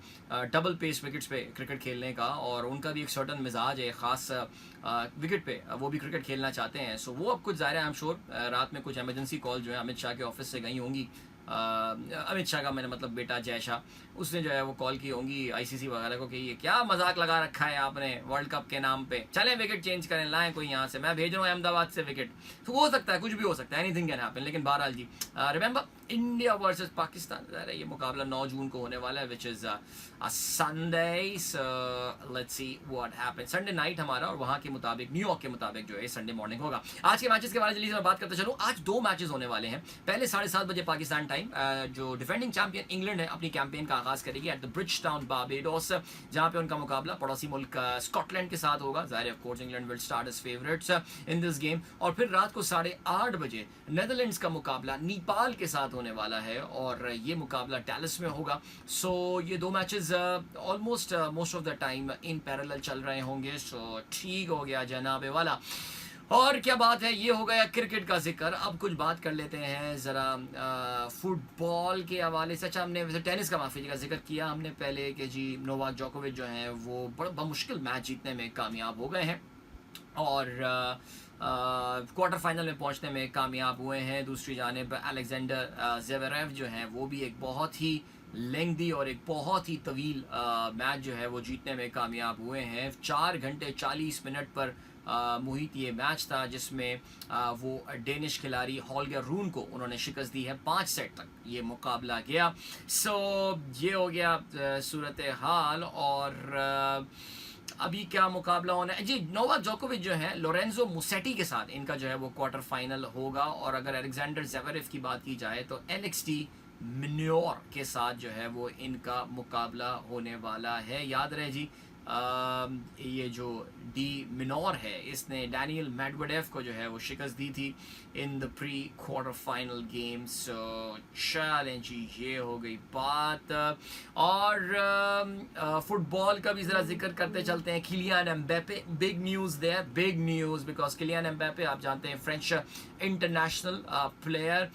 Speaker 1: डबल पेस विकेट्स पे क्रिकेट खेलने का, और उनका भी एक सर्टन मिजाज है ख़ास विकेट पे, वो भी क्रिकेट खेलना चाहते हैं। सो वो अब कुछ ज़ाहिर है, आई एम श्योर रात में कुछ एमरजेंसी कॉल जो है अमित शाह के ऑफिस से गई होंगी। अमित शाह का मैंने मतलब बेटा जय शाह, उसने जो है वो कॉल की होंगी आईसीसी वगैरह को कि ये क्या मजाक लगा रखा है आपने वर्ल्ड कप के नाम पे, चलें विकेट चेंज करें, लाएं कोई यहाँ से, मैं भेज रहा हूँ अहमदाबाद से विकेट। तो हो सकता है, कुछ भी हो सकता है, एनीथिंग कैन हैपन। लेकिन बहरहाल जी, रिमेंबर इंडिया वर्सेस पाकिस्तान, ये मुकाबला 9 जून को होने वाला है, which is Sunday. Let's see what happens. Sunday night हमारा, और वहाँ के मुताबिक न्यूयॉर्क के मुताबिक जो है संडे मॉर्निंग होगा। आज के मैचेस के बारे में जल्दी से मैं बात करते चलूँ। आज 2 मैचेस होने वाले हैं। पहले 7:30 बजे पाकिस्तान टाइम, जो डिफेंडिंग चैंपियन इंग्लैंड है अपनी कैंपेन का आगाज करेगी at the bridge town Barbados, जहाँ पे उनका मुकाबला पड़ोसी मुल्क स्कॉटलैंड के साथ होगा। जाहिर of course England will start as favourites in this game. और फिर रात को 8:30 बजे नेदरलैंड्स का मुकाबला नेपाल के साथ होने वाला है, और ये मुकाबला डैलस में होगा। सो ये 2 matches almost most of the time in parallel चल रहे होंगे। सो ठीक हो गया जनाबे वाला। और क्या बात है, ये हो गया क्रिकेट का जिक्र। अब कुछ बात कर लेते हैं ज़रा फुटबॉल के हवाले से। अच्छा, हमने वैसे टेनिस का माफ़ी का जिक्र किया हमने पहले कि जी नोवाक जोकोविच जो हैं वो बड़ा मुश्किल मैच जीतने में कामयाब हो गए हैं और क्वार्टर फाइनल में पहुंचने में कामयाब हुए हैं। दूसरी जानिब अलेक्जेंडर ज़वेरेव जो हैं वो भी एक बहुत ही लेंथी और एक बहुत ही तवील मैच जो है वो जीतने में कामयाब हुए हैं। 4 घंटे 40 मिनट पर मुहित ये मैच था, जिसमें वो डेनिश खिलाड़ी हॉलगर रून को उन्होंने शिकस्त दी है। 5 सेट तक ये मुकाबला गया। सो ये हो गया सूरत हाल। और अभी क्या मुकाबला होना है जी, नोवाक जोकोविच जो है लोरेंजो मुसेटी के साथ इनका जो है वो क्वार्टर फाइनल होगा। और अगर अलेक्जेंडर ज़वेरेव की बात की जाए तो एलेक्स मिन्योर के साथ जो है वो इनका मुकाबला होने वाला है। याद रहे जी, ये जो डी मिनोर है इसने डैनियल मेडवेडेव को जो है वो शिकस्त दी थी in the pre quarter final game. So चलें जी, ये हो गई बात। और फुटबॉल का भी ज़रा जिक्र करते चलते हैं। Kylian Mbappe, big news there, big news, because Kylian Mbappe आप जानते हैं फ्रेंच इंटरनेशनल प्लेयर,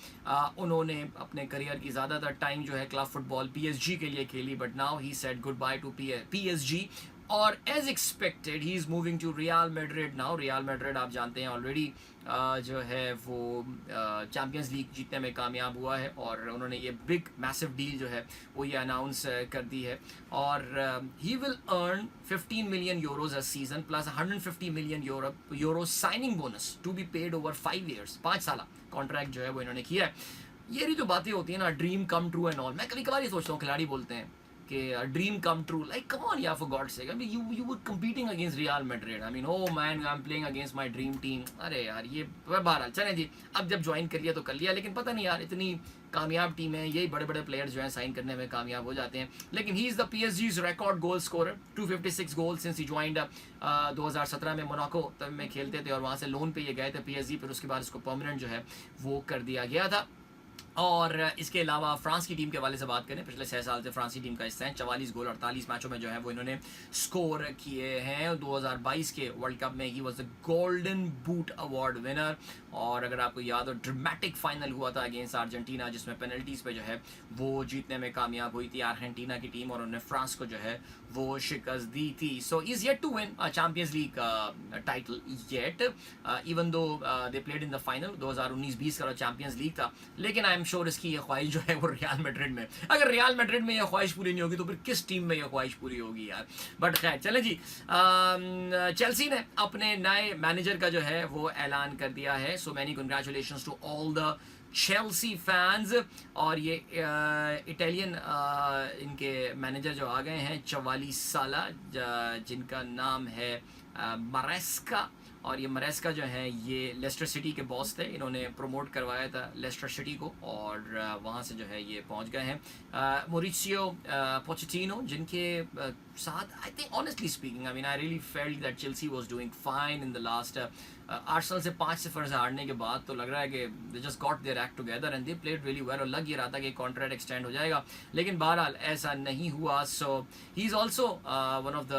Speaker 1: उन्होंने अपने करियर की ज़्यादातर टाइम जो है क्लब फुटबॉल पीएसजी के लिए खेली, but now he said goodbye to PSG. और as expected he is moving to Real Madrid now. Real Madrid आप जानते हैं ऑलरेडी जो है वो चैम्पियंस लीग जीतने में कामयाब हुआ है, और उन्होंने ये बिग मैसिव डील जो है वो ये अनाउंस कर दी है। और he will earn 15 million euros a season plus 150 million euro signing bonus to be paid over 5 years. 5 साल कॉन्ट्रैक्ट जो है वो इन्होंने किया है। ये जो बातें होती है ना, dream come true and all, मैं कभी कभार ये सोचता हूँ, खिलाड़ी बोलते हैं कि dream come true, like come on यार, for God sake, I mean you were competing against Real Madrid, I mean oh man I am playing against my dream team. अरे यार ये बहरहाल चलें जी, अब जब ज्वाइन कर लिया तो कर लिया, लेकिन पता नहीं यार इतनी कामयाब टीम है, यही बड़े बड़े प्लेयर्स जो हैं साइन करने में कामयाब हो जाते हैं। लेकिन ही इज़ द पीएसजी's record goal scorer, 256 goal since he joined 2017 में मोनाको तब में खेलते थे और वहाँ से लोन पे ये गए थे पीएसजी, फिर उसके बाद इसको परमानेंट जो है वो कर दिया गया था। और इसके अलावा फ्रांस की टीम के हवाले से बात करें, पिछले 6 साल से फ्रांस की टीम का हिस्सा है। 44 गोल 48 मैचों में जो है वो इन्होंने स्कोर किए हैं। 2022 के वर्ल्ड कप में he was the golden boot award winner. और अगर आपको याद हो, ड्रामेटिक फाइनल हुआ था अगेंस्ट अर्जेंटीना, जिसमें पेनल्टीज पे जो है वो जीतने में कामयाब हुई थी अर्जेंटीना की टीम, और उन्होंने फ्रांस को जो है वो शिकस्त दी थी। So is yet to win champions league title yet, even though they played in the final. 2019-20 का चैंपियंस लीग था, लेकिन आई एम श्योर इसकी ये ख्वाहिश जो है वो रियल मैड्रिड में, अगर रियल मैड्रिड में ये ख्वाहिश पूरी नहीं होगी तो फिर किस टीम में ये ख्वाहिश पूरी होगी यार। बट खैर चले जी, चेल्सी ने अपने नए मैनेजर का जो है वो ऐलान कर दिया है। So many congratulations to all the Chelsea fans. और ये इटालियन इनके मैनेजर जो आ गए हैं 44 साल, जिनका नाम है मरेस्का। और ये मरेस्का जो है ये लेस्टर सिटी के बॉस थे, इन्होंने प्रमोट करवाया था लेस्टर सिटी को और वहाँ से जो है ये पहुँच गए हैं। मोरिसियो पोचेटिनो जिनके साथ I think honestly speaking I mean I really felt that Chelsea was doing fine in the last. Arsenal से 5-0 से हारने के बाद तो लग रहा है कि they just got their act together and they played really well, और लग ही रहा था कि कॉन्ट्रैक्ट एक्सटेंड हो जाएगा, लेकिन बहरहाल ऐसा नहीं हुआ। So he is also one of the,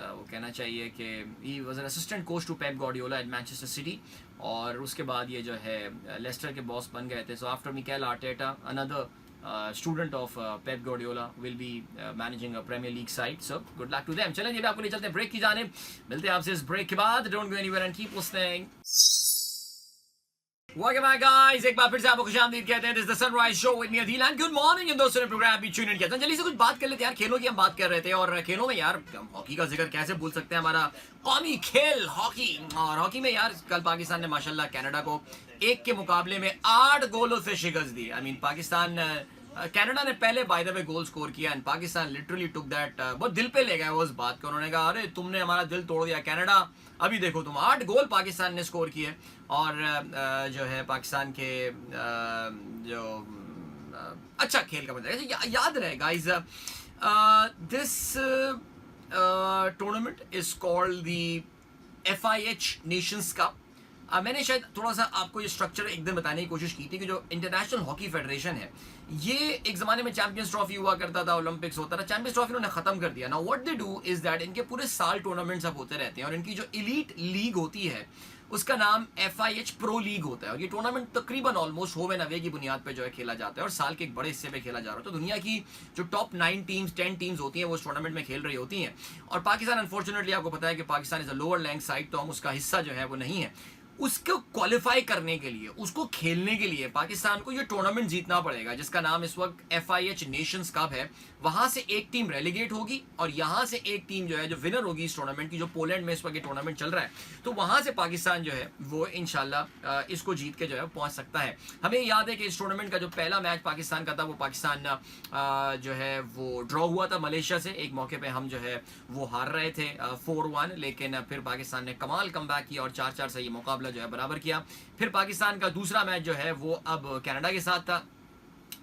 Speaker 1: वो कहना चाहिए कि he was an assistant coach to Pep Guardiola at Manchester City, और उसके बाद ये जो है लेस्टर के बॉस बन गए थे। So after Mikel Arteta another student of Pep Guardiola will be managing a Premier League side, so good luck to them। चलें जी, आपको ले चलते हैं ब्रेक की जानिब, मिलते हैं आपसे इस ब्रेक के बाद। Don't go anywhere and keep listening। Welcome back guys, एक बार फिर से आपको खुशामदीद कहते हैं। This is the Sunrise Show with me Adil and good morning। इन दोस्तों ने प्रोग्राम भी ट्यून इन किया था। जल्दी से कुछ बात कर लेते हैं यार, खेलों की हम बात कर रहे थे, और खेलों में यार हॉकी का जिक्र कैसे भूल सकते हैं, हमारा कौमी खेल हॉकी। और हॉकी में यार कल पाकिस्तान ने माशाल्लाह कनाडा को 1 के मुकाबले में 8 गोलों से शिकस्त दी। आई मीन पाकिस्तान, कनाडा ने पहले by the way goal score किया and Pakistan literally took that, बहुत दिल पे ले गए वो उस बात को। उन्होंने कहा अरे तुमने हमारा दिल तोड़ दिया कनाडा, अभी देखो तुम। 8 गोल पाकिस्तान ने स्कोर किए, और जो है पाकिस्तान के जो अच्छा खेल का मतलब याद रहे guys, this tournament is called the FIH Nations cup. मैंने शायद थोड़ा सा आपको ये स्ट्रक्चर एक दिन बताने की कोशिश की थी कि जो इंटरनेशनल हॉकी फेडरेशन है, ये एक ज़माने में चैंपियंस ट्रॉफी हुआ करता था, ओलंपिक्स होता था, चैंपियंस ट्रॉफी उन्होंने ख़त्म कर दिया। Now what they do is that इनके पूरे साल टूर्नामेंट्स अब होते रहते हैं, और इनकी जो एलीट लीग होती है उसका नाम FIH प्रो लीग होता है, और ये टूर्नामेंट तकरीबन ऑलमोस्ट होम एंड अवे की बुनियाद पे जो है खेला जाता है, और साल के एक बड़े हिस्से पे खेला जा रहा है। तो दुनिया की जो टॉप 9 टीम्स 10 टीम्स होती हैं वो इस टूर्नामेंट में खेल रही होती हैं, और पाकिस्तान अनफॉर्चुनेटली आपको पता है कि Pakistan is a lower rank side, तो हम उसका हिस्सा जो है वो नहीं है। उसको क्वालिफाई करने के लिए, उसको खेलने के लिए पाकिस्तान को ये टूर्नामेंट जीतना पड़ेगा, जिसका नाम इस वक्त FIH नेशंस कप है। वहां से एक टीम रेलीगेट होगी, और यहां से एक टीम जो है जो विनर होगी इस टूर्नामेंट की, जो पोलैंड में इस वक्त ये टूर्नामेंट चल रहा है, तो वहां से पाकिस्तान जो है वो इंशाल्लाह इसको जीत के जो है पहुंच सकता है। हमें याद है कि इस टूर्नामेंट का जो पहला मैच पाकिस्तान का था वो पाकिस्तान जो है वो ड्रॉ हुआ था मलेशिया से। एक मौके पर हम जो है वो हार रहे थे 4-1, लेकिन फिर पाकिस्तान ने कमाल कमबैक किया और 4-4 से ये मुकाबला जो है बराबर किया। फिर पाकिस्तान का दूसरा मैच जो है वो अब कनाडा के साथ था,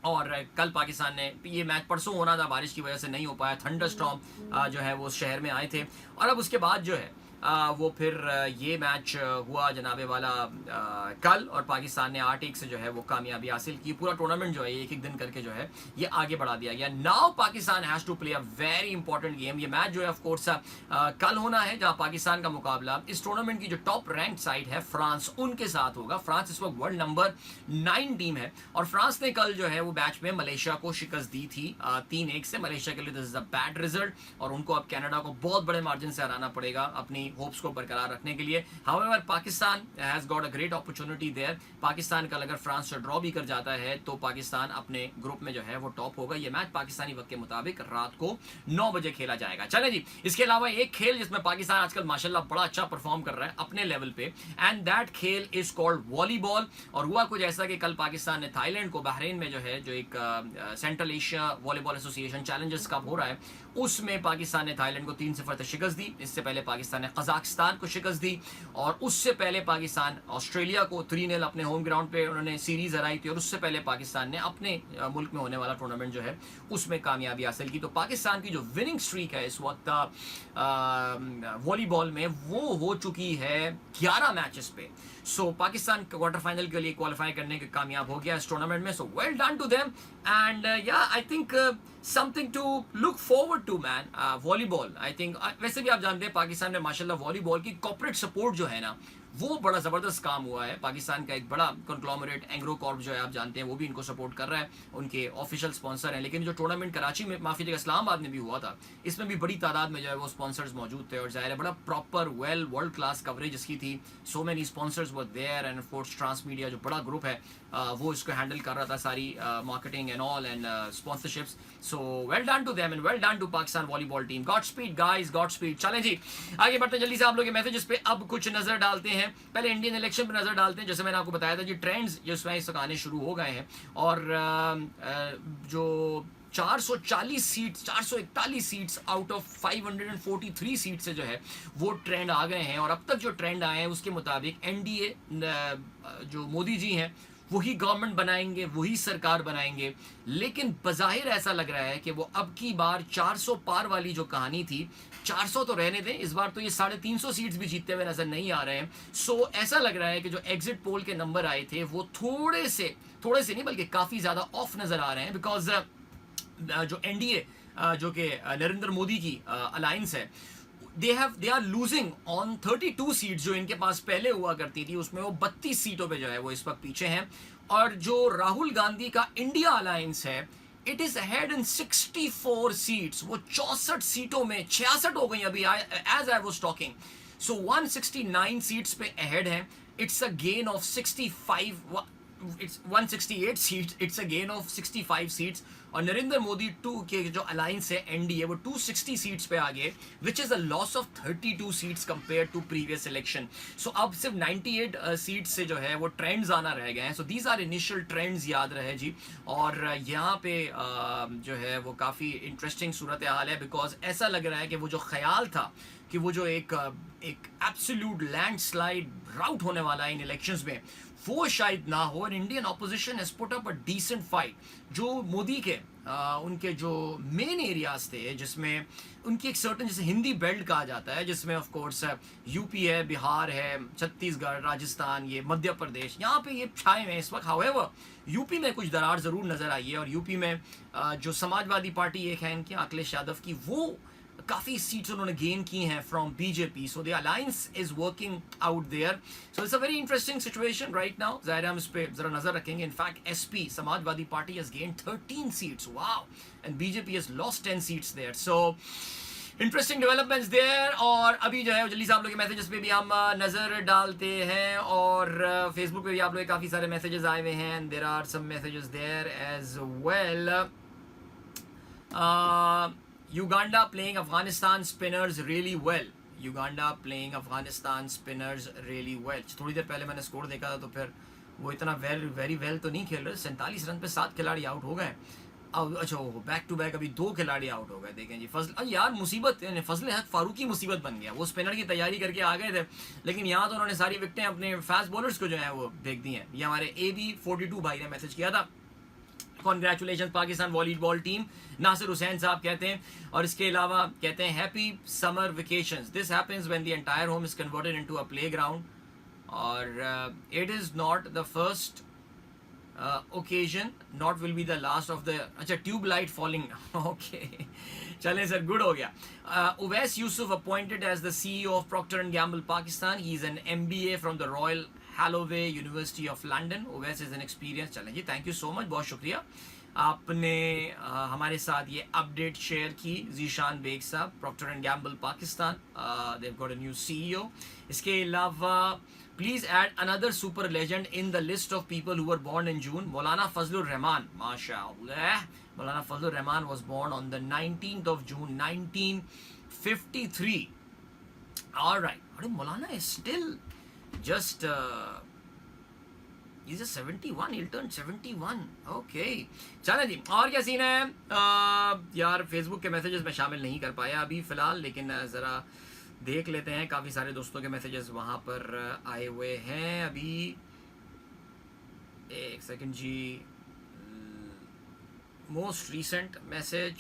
Speaker 1: और कल पाकिस्तान ने, ये मैच परसों होना था, बारिश की वजह से नहीं हो पाया, थंडरस्टॉर्म जो है वो शहर में आए थे, और अब उसके बाद जो है वो फिर ये मैच हुआ जनाबे वाला कल, और पाकिस्तान ने 8-1 से जो है वो कामयाबी हासिल की। पूरा टूर्नामेंट जो है एक दिन करके जो है ये आगे बढ़ा दिया गया। Now Pakistan has to play a very important game. ये मैच जो है ऑफ कोर्स कल होना है, जहां पाकिस्तान का मुकाबला इस टूर्नामेंट की जो टॉप रैंक साइड है फ्रांस, उनके साथ होगा। फ्रांस इस वक्त वर्ल्ड नंबर 9 टीम है, और फ्रांस ने कल जो है वो मैच में मलेशिया को शिकस्त दी थी 3-1 से। मलेशिया के लिए this is a bad result, और उनको अब कनाडा को बहुत बड़े मार्जिन से हराना पड़ेगा अपनी होप्स को बरकरार रखने के लिए। However Pakistan has got a great opportunity there. Pakistan कल अगर फ्रांस से ड्रॉ भी कर जाता है तो पाकिस्तान अपने ग्रुप में जो है वो टॉप होगा। ये मैच पाकिस्तानी वक्त के मुताबिक रात को 9 बजे खेला जाएगा। चले जी, इसके अलावा एक खेल जिसमें पाकिस्तान आजकल माशाल्लाह बड़ा अच्छा परफॉर्म कर रहा है अपने लेवल पे, एंड दैट खेल इज कॉल्ड वॉलीबॉल। और हुआ कुछ ऐसा कि कल पाकिस्तान ने थाईलैंड को, बहरीन में जो है जो एक central Asia volleyball association Challengers cup हो रहा है, उसमें पाकिस्तान ने थाईलैंड को 3-0 से शिकस्त दी। इससे पहले पाकिस्तान ने कजाकिस्तान को शिकस्त दी, और उससे पहले पाकिस्तान ऑस्ट्रेलिया को 3-0 अपने होम ग्राउंड पे उन्होंने सीरीज हराई थी, और उससे पहले पाकिस्तान ने अपने मुल्क में होने वाला टूर्नामेंट जो है उसमें कामयाबी हासिल की। तो पाकिस्तान की जो विनिंग स्ट्रीक है इस वक्त वॉलीबॉल में वो हो चुकी है 11 मैचेस पे। सो पाकिस्तान क्वार्टर फाइनल के लिए क्वालिफाई करने के कामयाब हो गया इस टूर्नामेंट में। So well done to them, and ya I think something to look forward to man. Volleyball I think वैसे भी आप जानते हैं पाकिस्तान में माशाल्लाह वॉलीबॉल की कॉर्पोरेट सपोर्ट जो है ना वो बड़ा ज़बरदस्त काम हुआ है। पाकिस्तान का एक बड़ा कंग्लोमरेट एंग्रो कॉर्प जो है आप जानते हैं वो भी इनको सपोर्ट कर रहा है, उनके ऑफिशियल स्पॉन्सर हैं। लेकिन जो टूर्नामेंट कराची में, माफी जगह इस्लामाबाद में भी हुआ था, इसमें भी बड़ी तादाद में जो है वो स्पॉन्सर्स मौजूद थे, और जाहिर है बड़ा proper well world class coverage इसकी थी। So many sponsors were there, and of course trans media जो बड़ा ग्रुप है वो इसको हैंडल कर रहा था, सारी marketing and all and sponsorships. So well done to them and well done to Pakistan volleyball team. God speed guys, God speed. चलें जी आगे बढ़ते हैं जल्दी से आप लोग के मैसेजेस पे. अब कुछ नजर डालते हैं, पहले इंडियन इलेक्शन पे नजर डालते हैं. जैसे मैंने आपको बताया था जी, ट्रेंड्स जो इस वक्त आने शुरू हो गए हैं और जो 440 seats, 441 seats out of 543 seat से जो है वो ट्रेंड आ गए हैं. और अब तक जो ट्रेंड आए हैं उसके मुताबिक एनडीए जो मोदी जी हैं वही गवर्नमेंट बनाएंगे, वही सरकार बनाएंगे. लेकिन बज़ाहिर ऐसा लग रहा है कि वो अब की बार 400 पार वाली जो कहानी थी, 400 तो रहने दें, इस बार तो ये 350 सीट्स भी जीतते हुए नजर नहीं आ रहे हैं. सो ऐसा लग रहा है कि जो एग्जिट पोल के नंबर आए थे वो थोड़े से नहीं बल्कि काफ़ी ज़्यादा ऑफ नज़र आ रहे हैं. बिकॉज जो एनडीए जो कि नरेंद्र मोदी की अलायंस है, they are losing on 32 seats जो इनके पास पहले हुआ करती थी, उसमें वो 32 सीटों पे जो है वो इस वक्त पीछे हैं. और जो राहुल गांधी का इंडिया अलायंस है, it is ahead in 64 seats. वो 64 सीटों में 66 हो गई अभी as I was talking. So 169 seats पे अहेड है. It's a gain of 65, it's 168 seats, it's a gain of 65 seats. और नरेंद्र मोदी 2 के जो अलायंस है एनडीए, वो 260 सीट्स पे आ गए, which is a loss of 32 seats compared to previous election. So अब सिर्फ 98 सीट्स से जो है वो ट्रेंड्स आना रह गए हैं. So these are initial trends, याद रहे जी. और यहाँ पे जो है वो काफ़ी इंटरेस्टिंग सूरत हाल है. बिकॉज ऐसा लग रहा है कि वो जो ख्याल था कि वो जो एक एब्सोल्यूट लैंडस्लाइड राउट होने वाला है इन इलेक्शंस में, वो शायद ना हो. And Indian opposition has put up a decent fight. जो मोदी के उनके जो मेन एरियाज थे, जिसमें उनकी एक सर्टन, जैसे हिंदी बेल्ट कहा जाता है, जिसमें ऑफ कोर्स यूपी है, बिहार है, छत्तीसगढ़, राजस्थान, ये मध्य प्रदेश, यहाँ पे ये छाए हुए हैं इस वक्त. हाउएवर यूपी में कुछ दरार ज़रूर नज़र आई है. और यूपी में जो समाजवादी पार्टी एक है इनकी, अखिलेश यादव की, वो काफ़ी सीट्स उन्होंने गेन की हैं from BJP. So the alliance is working out there. So it's a very interesting situation right now. ज़ाहिर हम इस पर ज़रा नज़र रखेंगे. In fact SP, Samajwadi Party, has gain 13 seats, wow, and BJP has lost 10 seats there. So interesting developments there. और अभी जो है जल्दी से आप लोग के मैसेजेस पे भी हम नज़र डालते हैं. और फेसबुक पे भी आप लोग काफ़ी सारे मैसेजेस आए हुए हैं. And there are some messages there as well. Uganda playing Afghanistan spinners really well. Uganda playing Afghanistan spinners really well. थोड़ी देर पहले मैंने स्कोर देखा था तो फिर वो इतना वेरी वेल तो नहीं खेल रहे. 47 रन पे 7 खिलाड़ी आउट हो गए. अब अच्छा बैक टू बैक अभी 2 खिलाड़ी आउट हो गए. देखें जी, फजल यार मुसीबत, फजल हक फारूकी मुसीबत बन गया. वो स्पिनर की तैयारी करके आ गए थे, लेकिन यहाँ तो उन्होंने सारी विकटें अपने फास्ट बॉलर्स को जो है वो फेंक दी हैं. ये हमारे AB42 भाई ने मैसेज किया था. Congratulation Pakistan volleyball team, Nasir Hussain साहब कहते हैं. और इसके अलावा कहते हैं happy summer vacations. This happens when the entire home is converted into a playground. और it is not the first occasion, not will be the last of the. अच्छा, ट्यूब लाइट फॉलिंग. ओके चलें sir, good हो गया. Uwais Yusuf appointed as the CEO of Procter and Gamble Pakistan. He is N MBA from the Royal Holloway University of London. Owais is an experience. चलें जी, thank you so much, बहुत शुक्रिया आपने हमारे साथ ये अपडेट शेयर की. जीशान बेग साहब, Procter and Gamble Pakistan, they have got a new CEO. इसके अलावा please add another super legend in the list of people who were born in June. Maulana Fazlur Rahman, माशाअल्लाह. मौलाना Fazlur Rahman was born on the 19th of June 1953. All right. अरे मौलाना is still just he's just 71. He'll turn 71. Okay. चलें जी, और क्या scene है. यार Facebook के messages में शामिल नहीं कर पाया अभी फ़िलहाल, लेकिन ज़रा देख लेते हैं. काफ़ी सारे दोस्तों के मैसेजेस वहाँ पर आए हुए हैं. अभी एक सेकंड जी. Most recent message.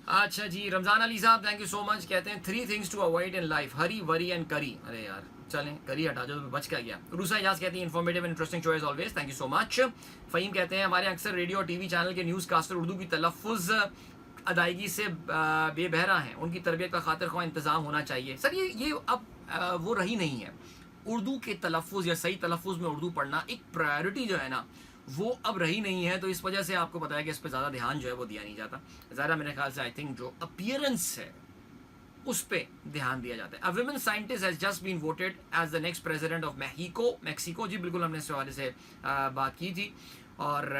Speaker 1: अच्छा जी, रमज़ान अली साहब, थैंक यू सो मच. कहते हैं 3 things to avoid in life: Hari, worry and करी. अरे यार चलें, करी हटा जो तो बच क्या गया. रूसा इजाज कहती है informative and interesting choice always. Thank you so much. Faheem कहते हैं हमारे अक्सर रेडियो और TV चैनल के न्यूज़ कास्टर उर्दू की तलफ़ुज़ अदायगी से बेबहरा हैं. उनकी तरबियत का खातिर ख्वाह इंतज़ाम होना चाहिए. सर ये अब वो रही नहीं है. उर्दू के तलफ़ुज़ या सही तलफ़ुज़ में उर्दू पढ़ना एक प्रायोरिटी जो है ना, वो अब रही नहीं है. तो इस वजह से आपको पता है कि इस पर ज़्यादा ध्यान जो है वो दिया नहीं जाता. ज़्यादा मेरे ख्याल से आई थिंक जो अपीयरेंस है उस पर ध्यान दिया जाता है। A women scientist has just been voted as the next president of Mexico. जी बिल्कुल, हमने इस हवाले से बात की थी। और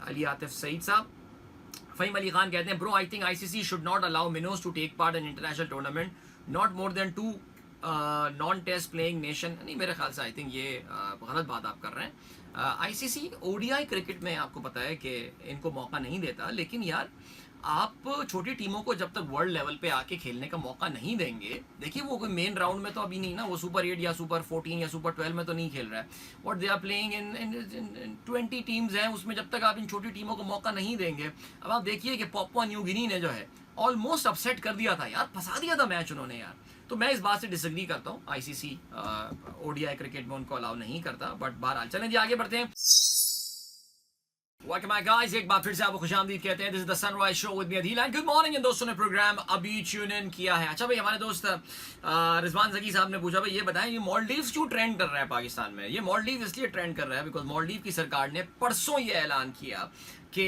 Speaker 1: अली आतिफ सईद साहब, फ़हीम अली खान कहते हैं, bro I think ICC should not allow minnows to take part in international tournament, not more than 2 non test playing nation. नहीं, मेरे ख्याल से आई थिंक ये गलत बात आप कर रहे हैं। आईसीसी ओडीआई क्रिकेट में आपको पता है कि इनको मौका नहीं देता, लेकिन यार आप छोटी टीमों को जब तक वर्ल्ड लेवल पे आके खेलने का मौका नहीं देंगे, देखिए वो कोई मेन राउंड में तो अभी नहीं ना, वो सुपर 8 या सुपर 14 या सुपर 12 में तो नहीं खेल रहा है। What they are playing in 20 teams हैं, उसमें जब तक आप इन छोटी टीमों को मौका नहीं देंगे। अब आप देखिए कि पापुआ न्यू गिनी ने जो है ऑलमोस्ट अपसेट कर दिया था यार, फंसा दिया था मैच उन्होंने यार। तो मैं इस बात से डिसएग्री करता हूँ, आईसीसी ओडीआई क्रिकेट में उनको अलाउ नहीं करता। बट बहरहाल चलें जी, आगे बढ़ते हैं। Welcome back guys, एक बार फिर से आपको खुशामदीद कहते हैं। This is the Sunrise show with me Adeel and good morning. इन दोस्तों ने प्रोग्राम अभी ट्यून इन किया है। अच्छा भाई, हमारे दोस्त रिजवान जकी साहब ने पूछा, भाई ये बताएं ये मालदीव्स क्यों ट्रेंड कर रहा है पाकिस्तान में। ये मालदीव इसलिए ट्रेंड कर रहा है बिकॉज मालदीव की सरकार ने परसों ये ऐलान किया कि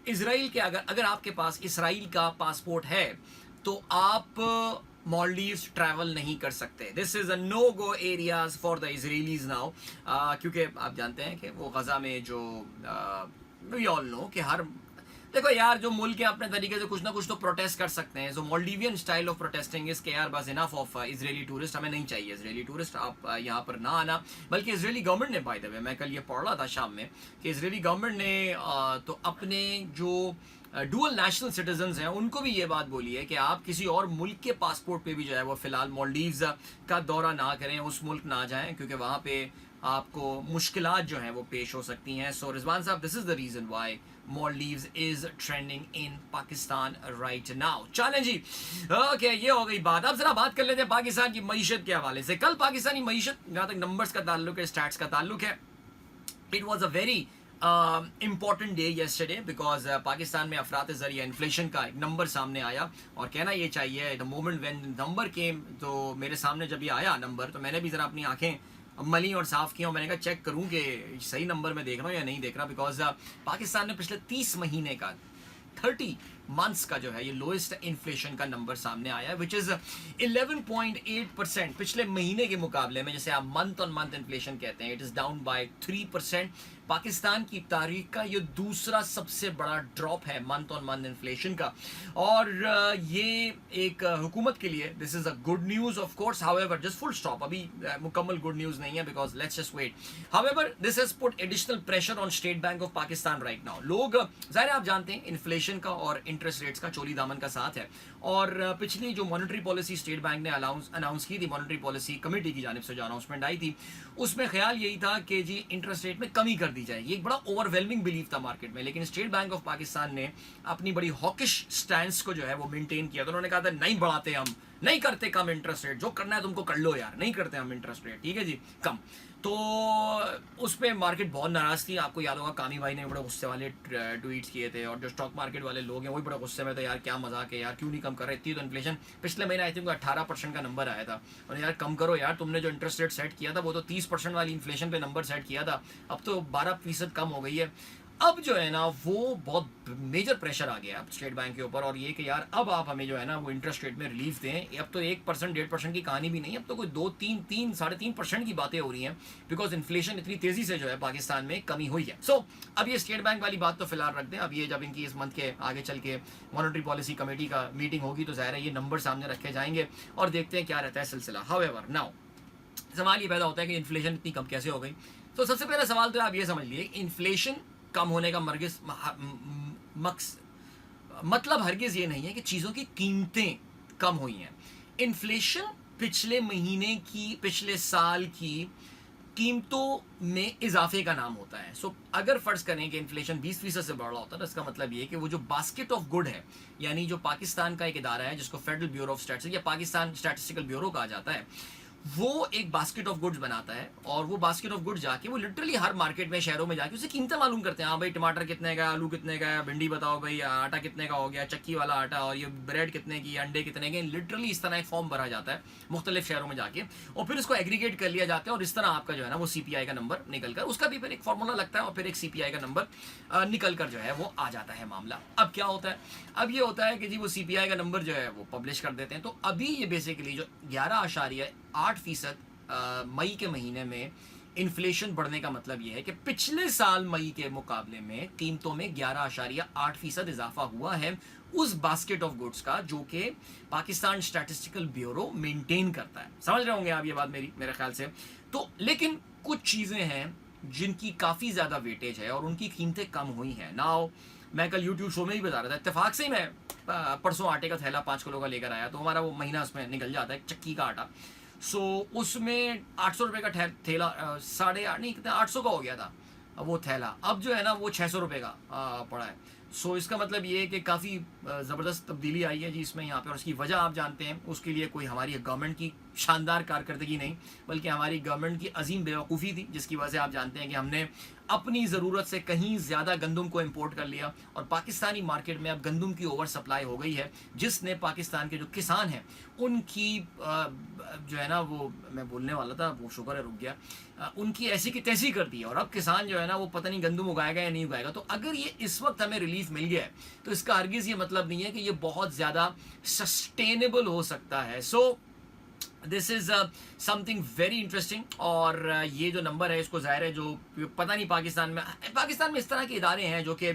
Speaker 1: इसराइल के अगर आपके पास इसराइल का पासपोर्ट है तो आप मालदीव्स ट्रैवल नहीं कर सकते। This is a no go areas for the Israelis now, क्योंकि आप जानते हैं कि वो गजा में जो वी ऑल नो कि हर देखो यार, जो मुल्क है अपने तरीके से कुछ ना कुछ तो प्रोटेस्ट कर सकते हैं। So Maldivian style of protesting is के यार बस इनफ ऑफ इजरायली टूरिस्ट, हमें नहीं चाहिए इजरायली टूरिस्ट, आप यहाँ पर ना आना। बल्कि इजरायली गवर्नमेंट ने, बाय द वे मैं कल ये पढ़ रहा था शाम में कि इजरायली गवर्नमेंट ने तो अपने जो डुअल नेशनल सिटीजन्स हैं उनको भी ये बात बोली है कि आप किसी और मुल्क के पासपोर्ट पे भी जो है वो फिलहाल मालदीव्स का दौरा ना करें, उस मुल्क ना जाएं, क्योंकि वहाँ पे आपको मुश्किलात जो हैं वो पेश हो सकती हैं। सो रिजवान साहब, this is the reason why Maldives is trending in Pakistan right now. चलें जी, ओके ये हो गई बात। अब जरा बात कर लेते हैं पाकिस्तान की मईशत के हवाले से। कल पाकिस्तानी मईशत, जहाँ तक नंबर्स का ताल्लुक है, स्टैट्स का ताल्लुक है, it was a very important day yesterday because Pakistan में अफरात ज़रिया इन्फ्लेशन का एक नंबर सामने आया। और कहना ये चाहिए, द मोमेंट व्हेन नंबर केम, तो मेरे सामने जब ये आया नंबर तो मैंने भी ज़रा अपनी आंखें मली और साफ़ किया और मैंने कहा चेक करूं कि सही नंबर में देख रहा हूँ या नहीं देख रहा। बिकॉज पाकिस्तान में पिछले 30 महीने का 30 मंथ्स का जो है ये लोएस्ट इन्फ्लेशन का नंबर सामने आया है, विच इज़ 11.8% पिछले महीने के मुकाबले में। जैसे आप मंथ ऑन मंथ इन्फ्लेशन कहते हैं, it is down by 3%। Pakistan की तारीख का ये दूसरा सबसे बड़ा ड्रॉप है मंथ ऑन मंथ इन्फ्लेशन का। और ये एक हुकूमत के लिए this is a good news of course. However, just full stop, अभी मुकम्मल गुड न्यूज़ नहीं है because let's just wait. However, this has put additional pressure on state bank of Pakistan right now. लोग ज़ाहिर आप जानते हैं इन्फ्लेशन का और इंटरेस्ट रेट्स का चोली दामन का साथ है। और पिछली जो मॉनेटरी पॉलिसी स्टेट बैंक ने अनाउंस की थी, मॉनेटरी पॉलिसी कमेटी की जानिब से जो अनाउंसमेंट आई थी, उसमें ख्याल यही था कि जी इंटरेस्ट रेट में कमी कर दी जाएगी। एक बड़ा ओवरवेलमिंग बिलीव था मार्केट में, लेकिन स्टेट बैंक ऑफ पाकिस्तान ने अपनी बड़ी हॉकिश स्टैंस को जो है वो मेंटेन किया। तो उन्होंने कहा था नहीं बढ़ाते, हम नहीं करते कम इंटरेस्ट रेट, जो करना है तुमको कर लो यार, नहीं करते हम इंटरेस्ट रेट, ठीक है जी, कम। तो उस पर मार्केट बहुत नाराज़ थी। आपको याद होगा कामी भाई ने बड़े गुस्से वाले ट्वीट्स किए थे, और जो स्टॉक मार्केट वाले लोग हैं वो भी बड़े गुस्से में थे, यार क्या मजाक है यार, क्यों नहीं कम कर रहे। इतनी तो इन्फ्लेशन पिछले महीने आई थिंक 18% का नंबर आया था, और यार कम करो यार, तुमने जो इंटरेस्ट रेट सेट किया था वो तो 30% वाली इन्फ्लेशन पे नंबर सेट किया था, अब तो 12% कम हो गई है। अब जो है ना वो बहुत मेजर प्रेशर आ गया अब स्टेट बैंक के ऊपर, और ये कि यार अब आप हमें जो है ना वो इंटरेस्ट रेट में रिलीफ दें। अब तो 1% 1.5% की कहानी भी नहीं, अब तो कोई 2-3 3.5% की बातें हो रही हैं, बिकॉज इन्फ्लेशन इतनी तेजी से जो है पाकिस्तान में कमी हुई है। सो अब ये स्टेट बैंक वाली बात तो फिलहाल रख दें। अब ये जब इनकी इस मंथ के आगे चल के मॉनेटरी पॉलिसी कमेटी का मीटिंग होगी तो ज़ाहिर है ये नंबर सामने रखे जाएंगे और देखते हैं क्या रहता है सिलसिला। हाउएवर नाउ सवाल ये पैदा होता है कि इन्फ्लेशन इतनी कम कैसे हो गई। तो सबसे पहला सवाल तो आप ये समझ लिए, इन्फ्लेशन कम होने का मतलब हरगिज़ ये नहीं है कि चीज़ों की कीमतें कम हुई हैं। इन्फ्लेशन पिछले महीने की, पिछले साल की कीमतों में इजाफे का नाम होता है। सो अगर फ़र्ज़ करें कि इन्फ्लेशन 20% से बढ़ रहा होता है तो इसका मतलब ये है कि वो जो बास्केट ऑफ गुड है, यानी जो पाकिस्तान का एक इदारा है जिसको फेडरल ब्यूरो ऑफ स्टैटिस्टिक्स या पाकिस्तान स्टैटिस्टिकल ब्यूरो कहा जाता है, वो एक बास्केट ऑफ गुड्स बनाता है और वो बास्केट ऑफ गुड्स जाके वो लिटरली हर मार्केट में शहरों में जाके उसे कीमतें मालूम करते हैं। हाँ भाई टमाटर कितने का, आलू कितने का, भिंडी बताओ भाई, आटा कितने का हो गया, चक्की वाला आटा, और ये ब्रेड कितने की, अंडे कितने के। लिटरली इस तरह एक फॉर्म भरा जाता है मुख्तलिफ शहरों में जाके और फिर उसको एग्रीगेट कर लिया जाता है और इस तरह आपका जो है ना वो सीपीआई का नंबर निकल कर, उसका भी फिर एक फॉर्मूला लगता है और फिर एक सीपीआई का नंबर निकल कर जो है वो आ जाता है मामला। अब क्या होता है, अब ये होता है कि जी वो सीपीआई का नंबर जो है वो पब्लिश कर देते हैं। तो अभी ये बेसिकली जो 11.8% मई के महीने में इन्फ्लेशन बढ़ने का मतलब यह है कि पिछले साल मई के मुकाबले में कीमतों में 11.8% इजाफा हुआ है उस बास्केट ऑफ गुड्स का जो कि पाकिस्तान स्टैटिस्टिकल ब्यूरो मेंटेन करता है। समझ रहे होंगे आप ये बात मेरे ख्याल से। तो लेकिन कुछ चीज़ें हैं जिनकी काफ़ी ज़्यादा वेटेज है और उनकी कीमतें कम हुई हैं। नाउ मैं कल यूट्यूब शो में ही बता रहा था, इत्तेफाक से ही मैं परसों आटे का थैला 5 किलो का लेकर आया, तो हमारा वो महीना उसमें निकल जाता है, चक्की का आटा। सो उसमें 800 रुपये का थैला, 8.5 नहीं कितना 800 का हो गया था वो थैला, अब जो है ना वो 600 रुपये का पड़ा है। सो इसका मतलब ये है कि काफ़ी ज़बरदस्त तब्दीली आई है जी इसमें यहाँ पे। और उसकी वजह आप जानते हैं, उसके लिए कोई हमारी गवर्नमेंट की शानदार कारकर्दगी नहीं, बल्कि हमारी गवर्नमेंट की अजीम बेवकूफ़ी थी, जिसकी वजह से आप जानते हैं कि हमने अपनी ज़रूरत से कहीं ज़्यादा गंदम को इंपोर्ट कर लिया और पाकिस्तानी मार्केट में अब गंदम की ओवर सप्लाई हो गई है, जिसने पाकिस्तान के जो किसान हैं उनकी जो है ना वो, मैं बोलने वाला था वो शुक्र है रुक गया, उनकी ऐसी की तैसी कर दी है। और अब किसान जो है ना वो पता नहीं गंदम उगाएगा या नहीं उगाएगा। तो अगर ये इस वक्त हमें रिलीफ मिल गया है तो इसका हरगिज़ ये मतलब नहीं है कि ये बहुत ज़्यादा सस्टेनेबल हो सकता है। So this is something very interesting. और ये जो नंबर है इसको ज़ाहिर है जो पता नहीं पाकिस्तान में इस तरह के इदारे हैं जो कि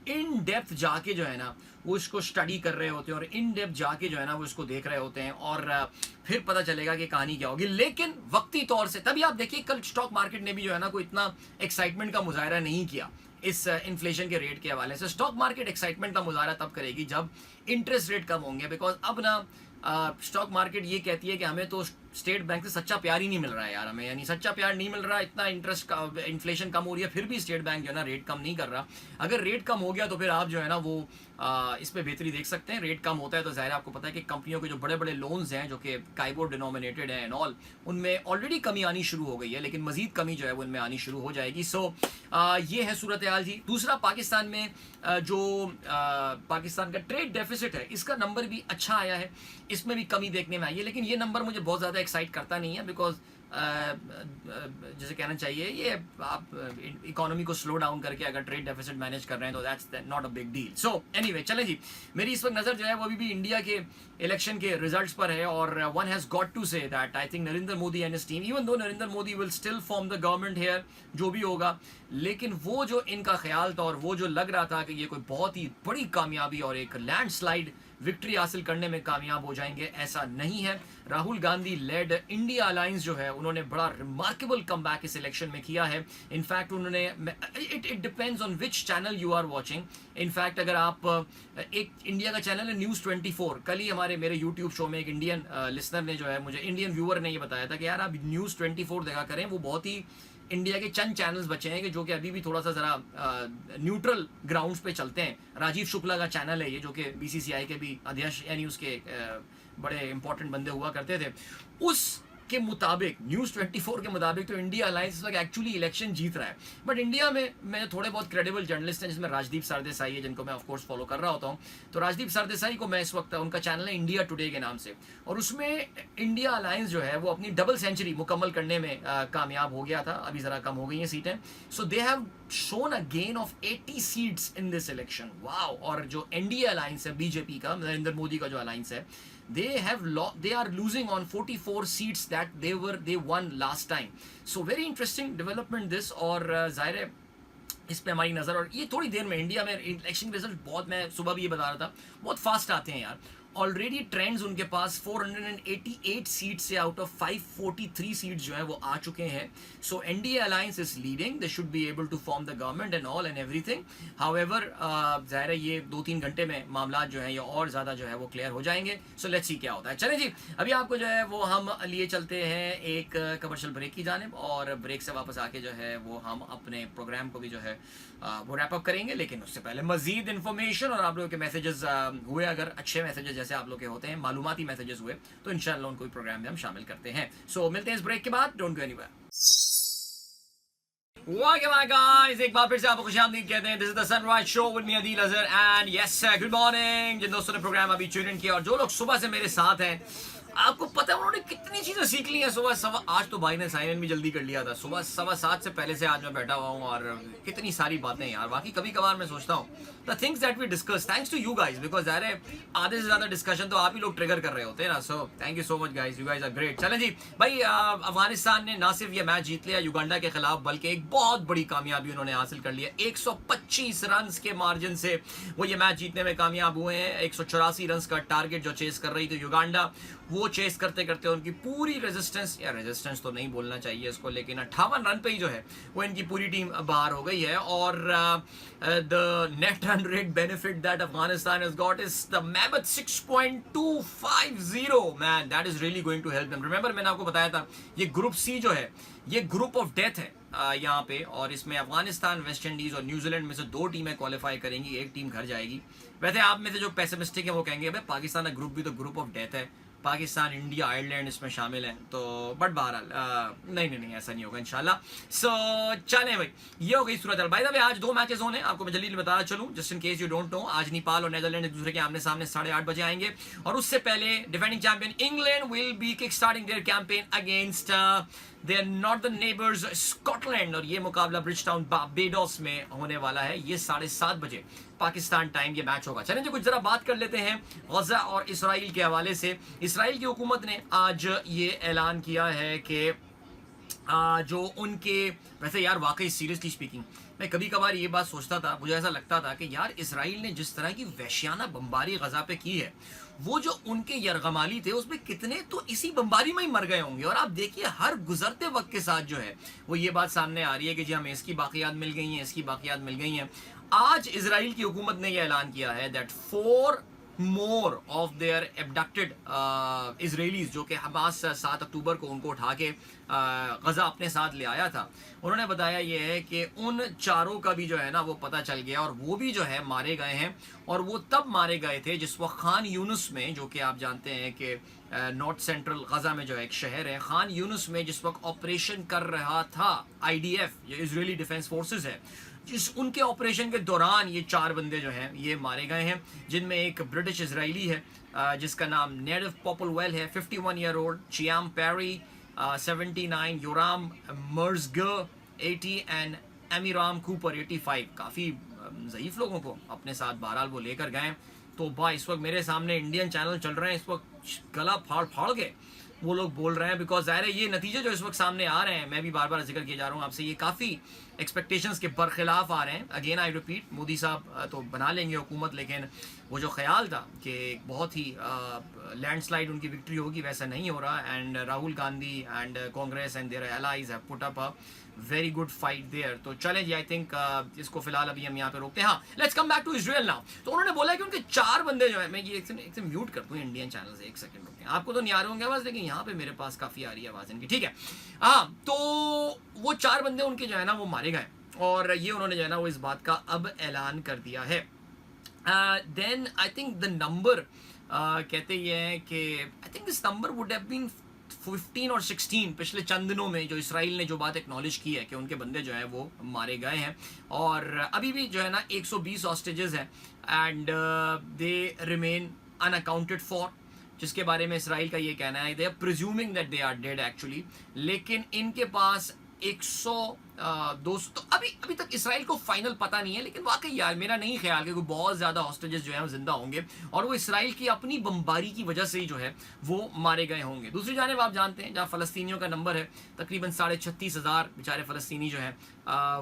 Speaker 1: इन डेप्थ जाके जो है ना वो इसको स्टडी कर रहे होते हैं और इन डेप्थ जाके जो है ना वो इसको देख रहे होते हैं और फिर पता चलेगा कि कहानी क्या होगी। लेकिन वक्ती तौर से तभी आप देखिए कल स्टॉक मार्केट ने भी जो है ना कोई इतना एक्साइटमेंट का मुजाहरा नहीं किया इस इन्फ्लेशन के रेट के हवाले से। स्टॉक मार्केट एक्साइटमेंट का मुजाहरा तब करेगी जब इंटरेस्ट रेट कम होंगे, बिकॉज अब ना स्टॉक मार्केट ये कहती है कि हमें तो स्टेट बैंक से सच्चा प्यार ही नहीं मिल रहा है यार, हमें यानी सच्चा प्यार नहीं मिल रहा, इतना इंटरेस्ट का इन्फ्लेशन कम हो रही है फिर भी स्टेट बैंक जो है ना रेट कम नहीं कर रहा। अगर रेट कम हो गया तो फिर आप जो है ना वो इस पर बेहतरी देख सकते हैं। रेट कम होता है तो ज़ाहिर आपको पता है कि कंपनियों के जो बड़े बड़े लोन्स हैं जो कि काइबो डिनोमिनेटेड हैं एंड ऑल, उनमें ऑलरेडी कमी आनी शुरू हो गई है, लेकिन मजीद कमी जो है वो उनमें आनी शुरू हो जाएगी। सो ये है सूरत हाल जी। दूसरा, पाकिस्तान में जो पाकिस्तान का ट्रेड डेफिसिट है इसका नंबर भी अच्छा आया है, इसमें भी कमी देखने में आई है। लेकिन ये नंबर मुझे बहुत ज़्यादा एक्साइट करता नहीं है, बिकॉज जैसे कहना चाहिए ये आप इकोनॉमी को स्लो डाउन करके अगर ट्रेड डेफिसिट मैनेज कर रहे हैं तो that's not a big deal. So anyway चलें जी, मेरी इस वक्त नज़र जो है वो अभी भी इंडिया के इलेक्शन के रिजल्ट्स पर है और one has got to say that I think Narendra Modi and his team, even though Narendra Modi will still form the government here जो भी होगा, लेकिन वो जो इनका ख्याल था और वो जो लग रहा था कि ये कोई बहुत ही बड़ी कामयाबी और एक लैंडस्लाइड विक्ट्री हासिल करने में कामयाब हो जाएंगे, ऐसा नहीं है। Rahul Gandhi led India alliance जो है उन्होंने बड़ा रिमार्केबल कमबैक इस इलेक्शन में किया है। इनफैक्ट उन्होंने, it depends on which channel you are watching. In fact अगर आप एक इंडिया का चैनल है न्यूज़ 24, कल ही मेरे यूट्यूब शो में एक इंडियन लिसनर ने जो है मुझे, इंडियन व्यूअर ने ये बताया था कि यार आप न्यूज़ 24 देखा करें, वो बहुत ही इंडिया के चंद चैनल्स बचे हैं कि जो कि अभी भी थोड़ा सा ज़रा न्यूट्रल ग्राउंड्स पे चलते हैं। राजीव शुक्ला का चैनल है ये, जो कि बीसीसीआई के भी अध्यक्ष यानी उसके बड़े इंपॉर्टेंट बंदे हुआ करते थे। उस के मुताबिक, न्यूज़ 24 के मुताबिक तो इंडिया अलायंस इस वक्त एक्चुअली इलेक्शन जीत रहा है। बट इंडिया में थोड़े बहुत क्रेडिबल जर्नलिस्ट हैं जिसमें राजदीप सरदेसाई है, जिनको मैं ऑफ कोर्स फॉलो कर रहा होता हूँ। तो राजदीप सरदेसाई को मैं इस वक्त, उनका चैनल है इंडिया टुडे के नाम से, और उसमें इंडिया अलायंस जो है वो अपनी डबल सेंचुरी मुकम्मल करने में कामयाब हो गया था। अभी ज़रा कम हो गई हैं सीटें। So they have shown a gain of 80 seats in this election. Wow. और जो एनडीए अलायंस है बीजेपी का, नरेंद्र मोदी का जो अलायंस है, they are losing on 44 seats that they won last time. So very interesting development this। और जाहिर है इस पे हमारी नज़र, और ये थोड़ी देर में इंडिया में इलेक्शन रिजल्ट बहुत, मैं सुबह भी ये बता रहा था, बहुत फास्ट आते हैं यार। ऑलरेडी ट्रेंड्स उनके पास 488 सीट से आउट ऑफ 543 सीट्स जो है वो आ चुके हैं। So NDA alliance is leading, they should be able to form the government and all and everything. However ज़ाहिर है ये 2-3 घंटे में मामला जो है ये और ज़्यादा जो है वो क्लियर हो जाएंगे। सो लेट्स सी क्या होता है। चलें जी, अभी आपको जो है वो हम लिए चलते हैं एक कमर्शियल ब्रेक की जानिब, और ब्रेक से वापस आके जो है वो हम अपने प्रोग्राम को भी जो है वो रैप अप करेंगे। लेकिन उससे पहले मजीद इन्फॉर्मेशन और आप लोगों के मैसेजेस हुए अगर अच्छे मैसेजेस, जैसे जैसे आप लोग के होते हैं, मालूमाती मैसेजेस हुए, तो इंशाल्लाह उनको भी प्रोग्राम में हम शामिल करते हैं। सो मिलते हैं इस ब्रेक के बाद, don't go anywhere. Welcome back guys, एक बार फिर से आपको खुशामदीद कहते हैं। This is the Sunrise show with me Adeel Azhar and yes good morning. जिन दोस्तों ने प्रोग्राम अभी ट्यून इन किया और जो लोग सुबह से मेरे साथ हैं, आपको पता है उन्होंने कितनी चीजें सीख ली हैं सुबह सवा। आज तो भाई ने साइन इन भी जल्दी कर लिया था, सुबह 7:15 से पहले से आज मैं बैठा हुआ हूँ और कितनी सारी बातें यार। बाकी कभी कभार मैं सोचता हूँ the things that we discuss, thanks to you guys, because अरे आधे से ज्यादा डिस्कशन तो आप ही लोग ट्रिगर कर रहे होते हैं ना। So thank you so much guys, you guys are great. चलें जी भाई, अफगानिस्तान ने ना सिर्फ ये मैच जीत लिया युगांडा के खिलाफ, बल्कि एक बहुत बड़ी कामयाबी उन्होंने हासिल कर लिया। 125 रन के मार्जिन से वो ये मैच जीतने में कामयाब हुए हैं। 184 रन का टारगेट जो चेस कर रही थी युगांडा, वो चेस करते करते उनकी पूरी रेजिस्टेंस, या रेजिस्टेंस तो नहीं बोलना चाहिए इसको, लेकिन 58 रन पे ही जो है वो इनकी पूरी टीम बाहर हो गई है। और the net run rate benefit that Afghanistan has got is the mammoth 6.250 man, that is really going to help them. Remember मैंने आपको बताया था ये ग्रुप सी जो है ये ग्रुप ऑफ डेथ है यहाँ पे, और इसमें अफगानिस्तान, वेस्ट इंडीज और न्यूजीलैंड में से 2 टीमें क्वालिफाई करेंगी, एक टीम घर जाएगी। वैसे आप में से जो पेसिमिस्टिक है वो कहेंगे भाई पाकिस्तान का ग्रुप भी तो ग्रुप ऑफ डेथ है, पाकिस्तान, इंडिया, आयरलैंड इसमें शामिल हैं, तो बट बहरहाल नहीं ऐसा नहीं होगा इंशाल्लाह। सो चलें भाई, ये हो गई सूरत। भाई साहब आज 2 मैचेस होने, आपको मैं जल्दी बताना चलूं just in case you don't know. आज नेपाल और नेदरलैंड एक दूसरे के आमने सामने 8:30 बजे आएंगे, और उससे पहले defending champion England will be kick starting their campaign against their northern neighbours Scotland, और ये मुकाबला ब्रिजटाउन बारबाडोस में होने वाला है। ये 7:30 बजे पाकिस्तान टाइम ये मैच होगा। चलें जी कुछ जरा बात कर लेते हैं गजा और इसराइल के हवाले से। इसराइल की हुकूमत ने आज ये ऐलान किया है कि जो उनके, वैसे यार वाकई सीरियसली स्पीकिंग मैं कभी कभार ये बात सोचता था, मुझे ऐसा लगता था कि यार इसराइल ने जिस तरह की वहशियाना बमबारी गजा पे की है, वो जो उनके यरगमाली थे उसमें कितने तो इसी बमबारी में ही मर गए होंगे। और आप देखिए हर गुजरते वक्त के साथ जो है वो ये बात सामने आ रही है कि जी हमें इसकी बाकियात मिल गई हैं, इसकी बाकियात मिल गई हैं। आज इसराइल की हुकूमत ने यह ऐलान किया है that 4 more of their abducted Israelis, जो कि हमास 7 अक्टूबर को उनको उठा के गजा अपने साथ ले आया था, उन्होंने बताया ये है कि उन 4 का भी जो है ना वो पता चल गया, और वो भी जो है मारे गए हैं। और वो तब मारे गए थे जिस वक्त खान यूनुस में, जो कि आप जानते हैं कि नॉर्थ सेंट्रल गजा में जो है एक शहर है, खान यूनुस में जिस वक्त ऑपरेशन कर रहा था IDF, ये इजरायली डिफेंस फोर्सेस है, जिस उनके ऑपरेशन के दौरान ये 4 बंदे जो हैं ये मारे गए हैं, जिनमें एक ब्रिटिश इजरायली है जिसका नाम नेडिव पॉपलवेल है 51 year old, Chaim Peri 79, Yoram Metzger 80 and Amiram Cooper 85। काफ़ी ज़ईफ़ लोगों को अपने साथ बहरहाल वो लेकर गए। तो भाई इस वक्त मेरे सामने इंडियन चैनल चल रहे हैं, इस वक्त गला फाड़ फाड़ के वो लोग बोल रहे हैं, बिकॉज ज़ाहिर है ये नतीजे जो इस वक्त सामने आ रहे हैं, मैं भी बार बार जिक्र किए जा रहा हूँ आपसे, ये काफ़ी एक्सपेक्टेशंस के बरखिलाफ आ रहे हैं। अगेन आई रिपीट, मोदी साहब तो बना लेंगे हुकूमत, लेकिन वो जो ख्याल था कि बहुत ही लैंडस्लाइड उनकी विक्ट्री होगी, वैसा नहीं हो रहा। And Rahul Gandhi and Congress and their allies have put up a very good fight there. तो चलें जी, आई थिंक इसको फिलहाल अभी हम यहाँ पे रोकते हैं। हाँ, let's come back to Israel now. तो उन्होंने बोला कि उनके 4 बंदे जो है, मैं ये एक से म्यूट कर दूँ इंडियन चैनल से, 1 सेकंड रुकते हैं, आपको तो नहीं आ रहे होंगे आवाज़, लेकिन यहाँ पे मेरे पास काफ़ी आ रही है आवाज़ इनकी, ठीक है। हाँ, तो वो 4 बंदे उनके जो है ना वो मारे गए, और ये उन्होंने जो है ना वो इस बात का अब ऐलान कर दिया है। Then I think the number कहते ये हैं कि I think this number would have been 15 और 16 पिछले चंद दिनों में, जो इसराइल ने जो बात एक्नॉलेज की है कि उनके बंदे जो हैं वो मारे गए हैं। और अभी भी जो है ना 120 हॉस्टेजेस हैं and they remain unaccounted for, जिसके बारे में इसराइल का ये कहना है they are presuming that they are dead actually, लेकिन इनके पास 100-200 तो अभी तक इसराइल को फाइनल पता नहीं है। लेकिन वाकई यार मेरा नहीं ख्याल कि कोई बहुत ज़्यादा हॉस्टेजेस जो है वो जिंदा होंगे, और वो इसराइल की अपनी बमबारी की वजह से ही जो है वो मारे गए होंगे। दूसरी जानिब आप जानते हैं जहाँ फ़लस्तीनियों का नंबर है तकरीबन 36,500 बेचारे फ़लस्तीनी जो हैं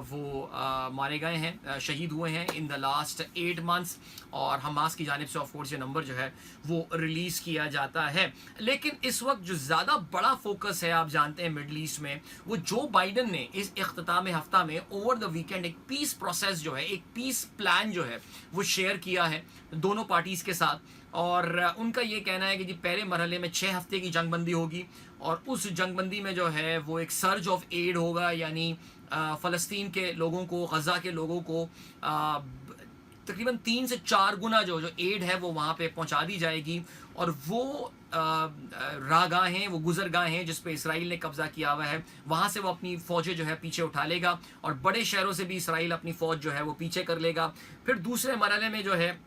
Speaker 1: वो मारे गए हैं, शहीद हुए हैं इन द लास्ट 8 मंथ्स, और हमास की जानिब से ऑफ कोर्स ये नंबर जो है वो रिलीज़ किया जाता है। लेकिन इस वक्त जो ज़्यादा बड़ा फोकस है आप जानते हैं मिडल ईस्ट में, वो जो बाइडन ने इस इख्तिताम हफ्ता में ओवर द वीकेंड एक पीस प्रोसेस जो है, एक पीस प्लान जो है वो शेयर किया है दोनों पार्टीज़ के साथ। और उनका ये कहना है कि जी पहले मरहले में 6 हफ्ते की जंगबंदी होगी, और उस जंगबंदी में जो है वो एक सर्ज ऑफ एड होगा, यानी फ़लस्तीन के लोगों को, गज़ा के लोगों को तकरीबन 3 से 4 गुना जो एड है वो वहाँ पे पहुँचा दी जाएगी, और वो राहगाहें, वो गुजरगाहें जिस पे इसराइल ने कब्जा किया हुआ है, वहाँ से वो अपनी फ़ौजें जो है पीछे उठा लेगा, और बड़े शहरों से भी इसराइल अपनी फ़ौज जो है वो पीछे कर लेगा। फिर दूसरे मरहले में जो है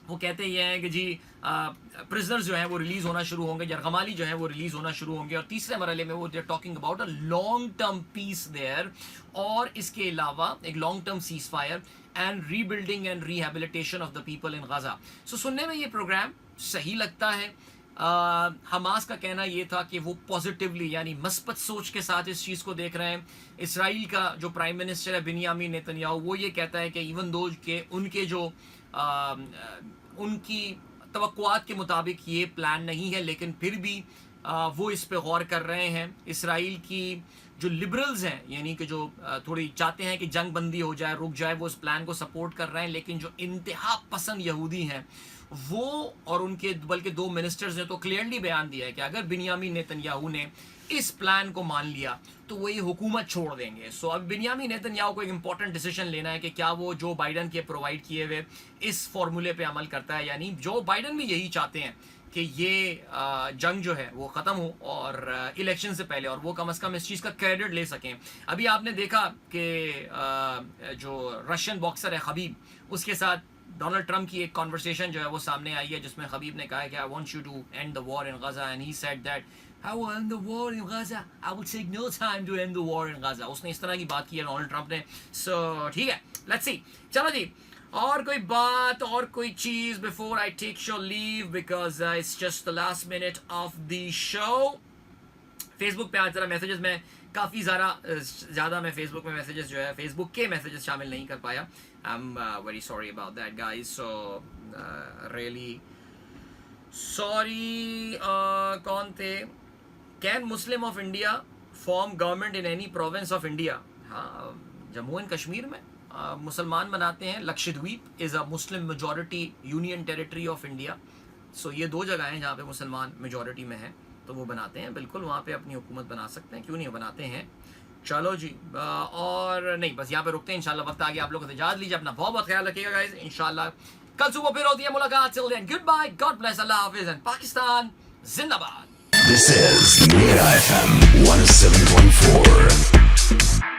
Speaker 1: वो कहते ये हैं कि जी प्रिजनर्स जो हैं वो रिलीज़ होना शुरू होंगे, यरगमाली जो है वो रिलीज़ होना शुरू होंगे, और तीसरे मरहले में वो they are talking about a long term peace there, और इसके अलावा एक long term ceasefire and rebuilding and rehabilitation of the people in Gaza. So सुनने में ये प्रोग्राम सही लगता है। हमास का कहना ये था कि वो पॉजिटिवली यानी मस्बत सोच के साथ इस चीज़ को देख रहे हैं। इसराइल का जो प्राइम मिनिस्टर है बिन्यामीन नेतन्याहू, वो ये कहता है कि इवन दो के उनके जो उनकी तवक्कुआत के मुताबिक ये प्लान नहीं है, लेकिन फिर भी वो इस पे गौर कर रहे हैं। इसराइल की जो लिबरल्स हैं, यानी कि जो थोड़ी चाहते हैं कि जंग बंदी हो जाए, रुक जाए, वो इस प्लान को सपोर्ट कर रहे हैं, लेकिन जो इंतहा पसंद यहूदी हैं वो और उनके बल्कि 2 मिनिस्टर्स ने तो क्लियरली बयान दिया है कि अगर बिन्यामीन नेतन्याहू ने इस प्लान को मान लिया तो वो ये हुकूमत छोड़ देंगे। सो अब बिन्यामीन नेतन्याहू को एक इंपॉर्टेंट डिसीजन लेना है कि क्या वो जो बाइडन के प्रोवाइड किए हुए इस फॉर्मूले पे अमल करता है, यानी जो बाइडन भी यही चाहते हैं कि ये जंग जो है वो ख़त्म हो और इलेक्शन से पहले, और वो कम से कम इस चीज़ का क्रेडिट ले सकें। अभी आपने देखा कि जो रशियन बॉक्सर है खबीब, उसके साथ डोनाल्ड ट्रंप की एक कॉन्वर्सेशन जो है वो सामने आई है, जिसमें खबीब ने कहा है कि I want you to end the war in Gaza, and he said that I will end the war in Gaza. I will take no time to end the war in Gaza. उसने इस तरह की बात की है Donald Trump ने। सो ठीक है, लेट्स सी। चलो जी, और कोई बात और कोई चीज़ before I take your leave, because it's just the last minute of the show. Facebook पे आज ज़रा मैसेजेस में काफ़ी ज़्यादा मैं फेसबुक में मैसेजेस जो है फेसबुक के मैसेजेस शामिल नहीं कर पाया। I am very sorry about that guys. So really sorry. कौन थे? Can Muslim of India form government in any province of India? हाँ, जम्मू एंड कश्मीर में मुसलमान बनाते हैं। Lakshadweep is a Muslim majority union territory of India. So ये 2 जगह हैं जहाँ पे मुसलमान मेजॉरिटी में हैं, तो वो बनाते हैं, बिल्कुल वहाँ पे अपनी हुकूमत बना सकते हैं, क्यों नहीं बनाते हैं। चलो जी, और नहीं बस यहाँ पे रुकते हैं। इंशाल्लाह वक्त आ गया, आप लोगों को इजाज़त लीजिए, अपना बहुत बहुत ख्याल रखिएगा गाइस। इंशाल्लाह कल सुबह फिर होती है मुलाकात। Till then goodbye, God bless, अल्लाह हाफिज़ एंड पाकिस्तान जिंदाबाद।
Speaker 2: This is Mira FM 107.4.